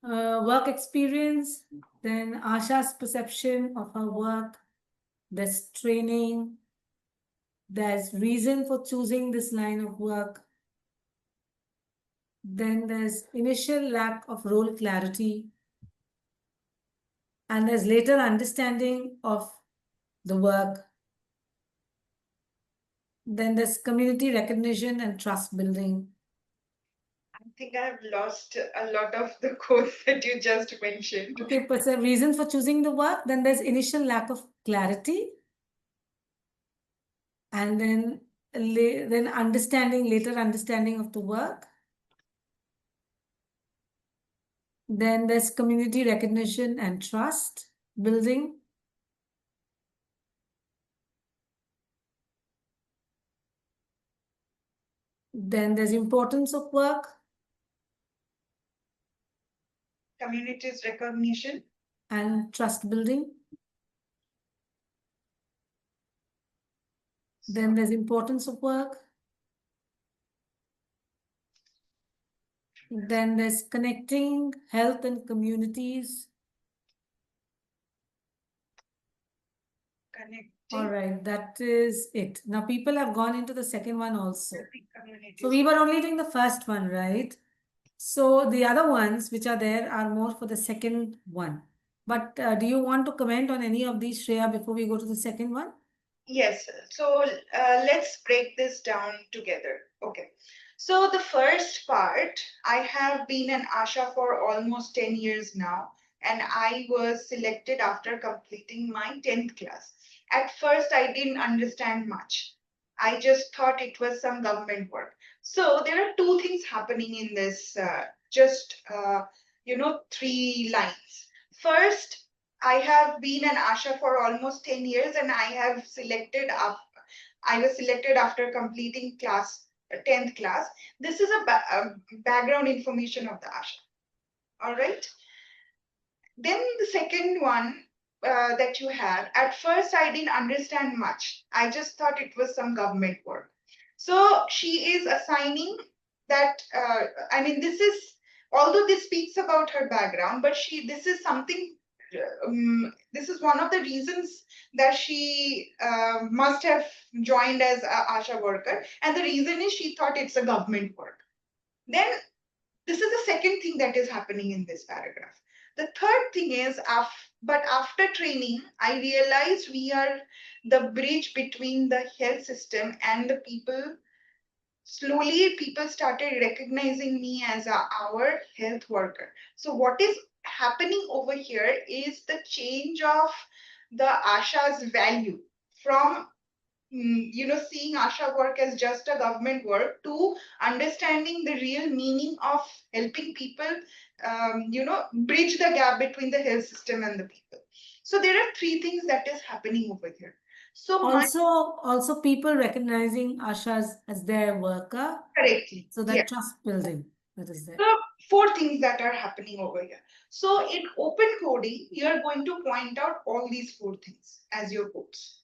[SPEAKER 3] work experience, then Asha's perception of her work, there's training, there's reason for choosing this line of work, then there's initial lack of role clarity, and there's later understanding of the work. Then there's community recognition and trust building.
[SPEAKER 2] I think I have lost a lot of the codes that you just mentioned.
[SPEAKER 3] Okay, but the reason for choosing the work, then there's initial lack of clarity, and then later understanding of the work. Then there's community recognition and trust building. Then there's importance of work
[SPEAKER 2] Community's recognition,
[SPEAKER 3] and trust building. Then there's importance of work. Then there's connecting health and communities.
[SPEAKER 2] connecting
[SPEAKER 3] All right, that is it. Now people have gone into the second one also.
[SPEAKER 2] communities.
[SPEAKER 3] So we were only doing the first one, right? So the other ones which are there are more for the second one. But do you want to comment on any of these, Shreya, before we go to the second one?
[SPEAKER 2] Yes, so let's break this down together. Okay. So the first part, I have been an Asha for almost 10 years now, and I was selected after completing my 10th class. At first, I didn't understand much. I just thought it was some government work. So there are two things happening in this, three lines. First, I have been an Asha for almost 10 years and I was selected after completing 10th class. This is a background information of the Asha. All right. Then the second one that you have, at first I didn't understand much. I just thought it was some government work. So she is assigning that, this is, although this speaks about her background, but this is something, this is one of the reasons that she must have joined as a ASHA worker. And the reason is she thought it's a government work. Then this is the second thing that is happening in this paragraph. The third thing is, but after training, I realized we are the bridge between the health system and the people. Slowly, people started recognizing me as our health worker. So what is happening over here is the change of the Asha's value from seeing Asha work as just a government work to understanding the real meaning of helping people, bridge the gap between the health system and the people. So there are three things that is happening over here. So
[SPEAKER 3] Also people recognizing Ashas as their worker.
[SPEAKER 2] correctly.
[SPEAKER 3] So that trust building that is there.
[SPEAKER 2] The four things that are happening over here. So in open coding, you are going to point out all these four things as your codes.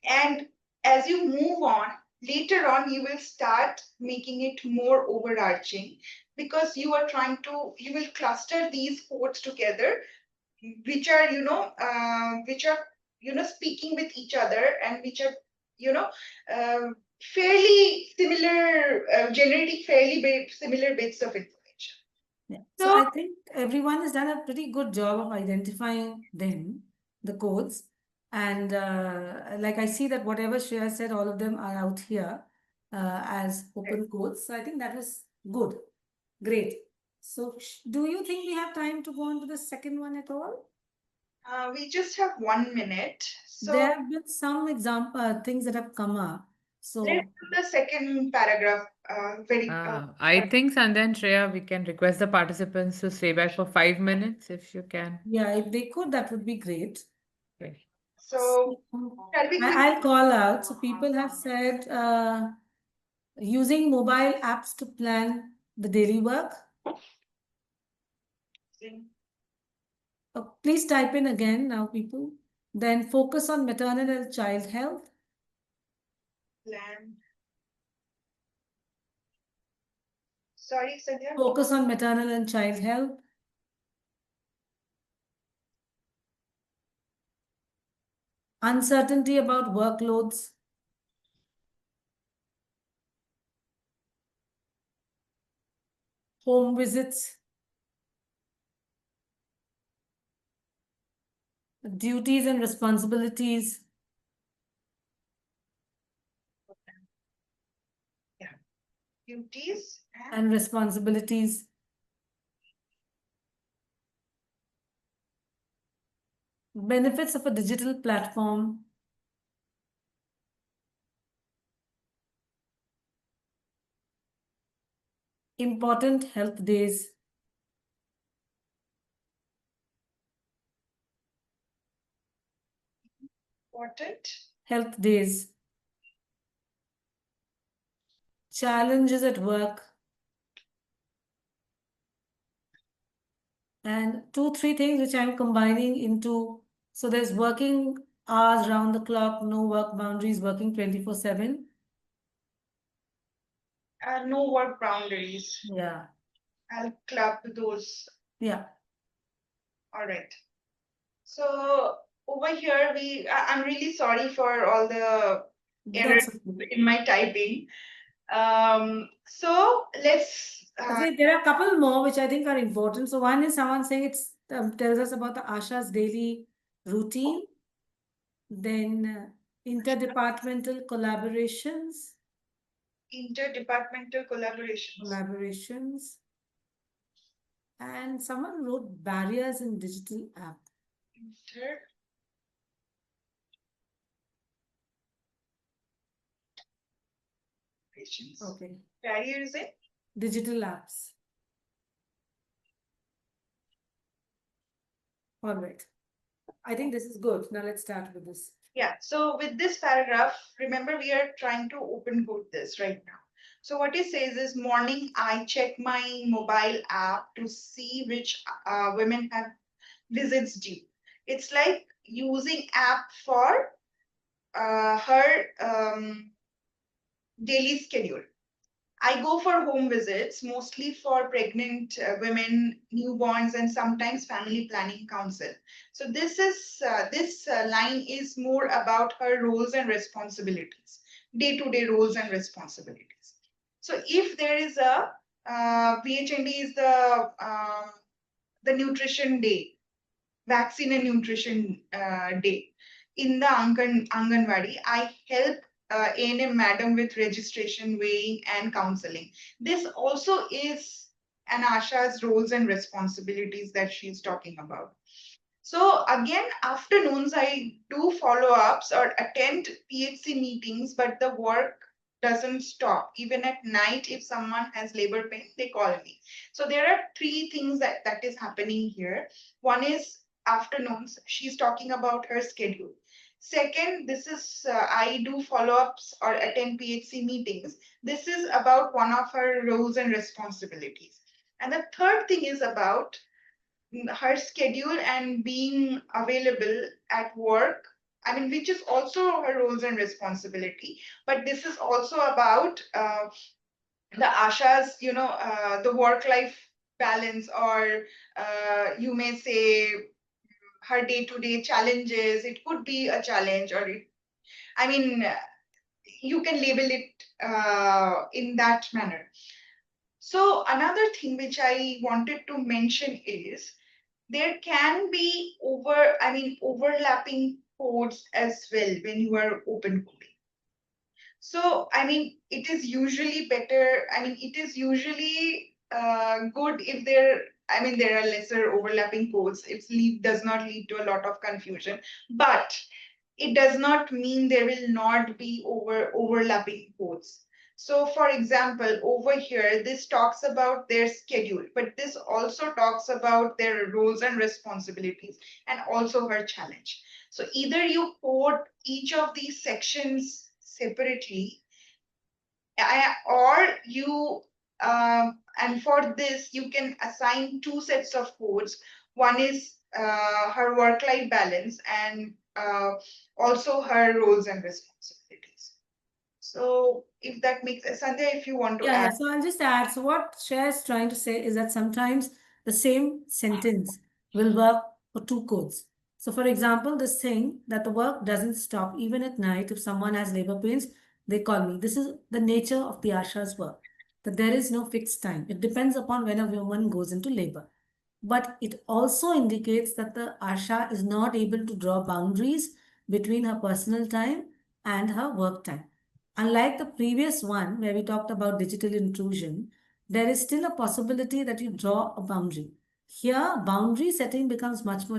[SPEAKER 2] And as you move on, later on, you will start making it more overarching because you will cluster these codes together, which are, speaking with each other and which are, fairly similar, generating similar bits of information.
[SPEAKER 3] Yeah. So I think everyone has done a pretty good job of identifying them, the codes. And like I see that whatever Shreya said, all of them are out here as open codes. So I think that was good. Great. So do you think we have time to go on to the second one at all?
[SPEAKER 2] We just have 1 minute. So
[SPEAKER 3] There have been some example things that have come up. So
[SPEAKER 2] let's do the second paragraph.
[SPEAKER 1] I think Sandhya and Shreya, we can request the participants to stay back for 5 minutes if you can.
[SPEAKER 3] yeah, if they could, that would be great.
[SPEAKER 1] Okay.
[SPEAKER 2] So shall we
[SPEAKER 3] I'll call out. So people have said using mobile apps to plan the daily work. Please type in again now, people. Then focus on maternal and child health.
[SPEAKER 2] plan. Sorry, Sandhya.
[SPEAKER 3] Focus on maternal and child health. Uncertainty about workloads. Home visits. Duties and responsibilities.
[SPEAKER 2] Yeah. Duties
[SPEAKER 3] and responsibilities. Benefits of a digital platform. Important health days.
[SPEAKER 2] important
[SPEAKER 3] Health days. challenges at work, and 2, 3 things which I'm combining into. So there's working hours round the clock, no work boundaries, working 24/7.
[SPEAKER 2] No work boundaries.
[SPEAKER 3] Yeah.
[SPEAKER 2] I'll club those.
[SPEAKER 3] Yeah.
[SPEAKER 2] All right. So over here, I'm really sorry for all the errors
[SPEAKER 3] That's okay.
[SPEAKER 2] in my typing. So let's.
[SPEAKER 3] Okay, there are a couple more which I think are important. So one is someone saying it's tells us about the Asha's daily routine, then interdepartmental collaborations,
[SPEAKER 2] Interdepartmental collaborations.
[SPEAKER 3] and someone wrote barriers in digital app. Okay.
[SPEAKER 2] Barriers in
[SPEAKER 3] Digital apps. All right. I think this is good. Now let's start with this.
[SPEAKER 2] Yeah, so with this paragraph, remember we are trying to open code this right now. So what it says is morning, I check my mobile app to see which women have visits due. It's like using app for her daily schedule. I go for home visits, mostly for pregnant women, newborns, and sometimes family planning council. So this line is more about her roles and responsibilities, day-to-day roles and responsibilities. So if there is a VHND is the nutrition day, vaccine and nutrition day in the Anganwadi, I help A&M madam with registration, weighing, and counseling. This also is an Asha's roles and responsibilities that she's talking about. So again, afternoons, I do follow-ups or attend PHC meetings, but the work doesn't stop. Even at night, if someone has labor pain, they call me. So there are 3 things that is happening here. One is afternoons. She's talking about her schedule. Second, this is I do follow-ups or attend PHC meetings. This is about one of her roles and responsibilities. And the third thing is about her schedule and being available at work. I mean, which is also her roles and responsibility. But this is also about the Asha's, the work-life balance, or you may say her day-to-day challenges. It could be a challenge, or I mean, you can label it in that manner. So another thing which I wanted to mention is there can be overlapping codes as well when you are open coding. So I mean, it is usually better. I mean, it is usually good if there are lesser overlapping codes. Does not lead to a lot of confusion, but it does not mean there will not be overlapping codes. So for example, over here, this talks about their schedule, but this also talks about their roles and responsibilities and also her challenge. So either you code each of these sections separately, or you and for this you can assign 2 sets of codes. One is her work-life balance and also her roles and responsibilities. So if that makes sense, Sandhya, if you want to
[SPEAKER 3] Yeah,
[SPEAKER 2] add.
[SPEAKER 3] so I'll just add. So what Shreya is trying to say is that sometimes the same sentence will work for 2 codes. So for example, this thing that the work doesn't stop even at night. If someone has labor pains, they call me. This is the nature of the Asha's work, that there is no fixed time. It depends upon when a woman goes into labor. But it also indicates that the Asha is not able to draw boundaries between her personal time and her work time. Unlike the previous one where we talked about digital intrusion, there is still a possibility that you draw a boundary. Here, boundary setting becomes much more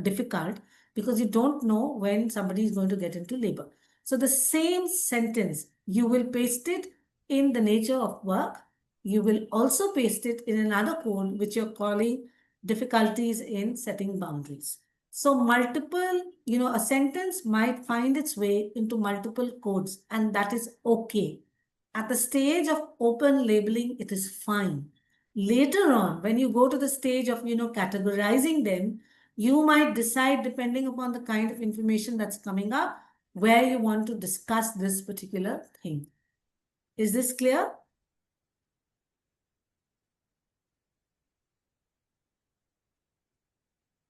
[SPEAKER 3] difficult because you don't know when somebody is going to get into labor. So the same sentence, you will paste it in the nature of work. You will also paste it in another code which you're calling difficulties in setting boundaries. So multiple, a sentence might find its way into multiple codes, and that is okay. At the stage of open labeling, it is fine. Later on, when you go to the stage of, categorizing them, you might decide, depending upon the kind of information that's coming up, where you want to discuss this particular thing. Is this clear?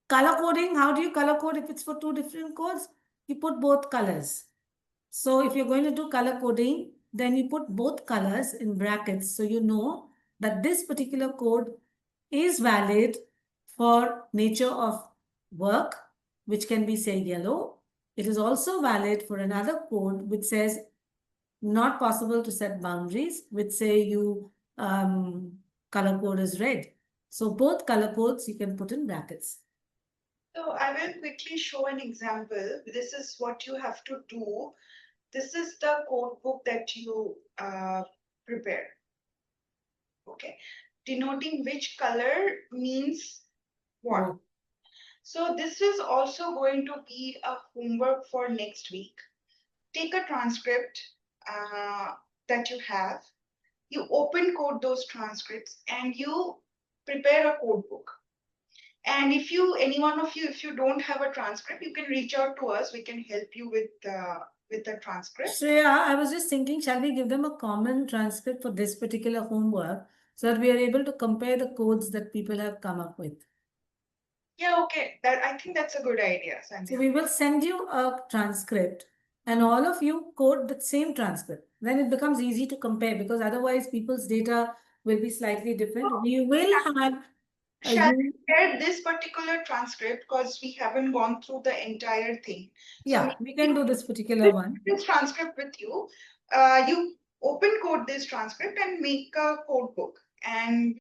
[SPEAKER 3] Color coding, how do you color code if it's for two different codes? You put both colors. So if you're going to do color coding, then you put both colors in brackets. So you know that this particular code is valid for nature of work, which can be, say, yellow. It is also valid for another code which says not possible to set boundaries, which say you color code is red. So both color codes you can put in brackets.
[SPEAKER 2] So I will quickly show an example. This is what you have to do. This is the code book that you prepare. Okay, denoting which color means what.
[SPEAKER 3] Oh.
[SPEAKER 2] So this is also going to be a homework for next week. Take a transcript that you have. You open code those transcripts and you prepare a code book. And if any one of you, if you don't have a transcript, you can reach out to us. We can help you with the transcript.
[SPEAKER 3] Shreya, I was just thinking, shall we give them a common transcript for this particular homework so that we are able to compare the codes that people have come up with?
[SPEAKER 2] Yeah, okay. I think that's a good idea, Sandhya.
[SPEAKER 3] So we will send you a transcript and all of you code the same transcript. Then it becomes easy to compare because otherwise people's data will be slightly different. We will have
[SPEAKER 2] Shall we share this particular transcript because we haven't gone through the entire thing?
[SPEAKER 3] Yeah,
[SPEAKER 2] So
[SPEAKER 3] we can do this particular one.
[SPEAKER 2] This transcript with you. You open code this transcript and make a code book. And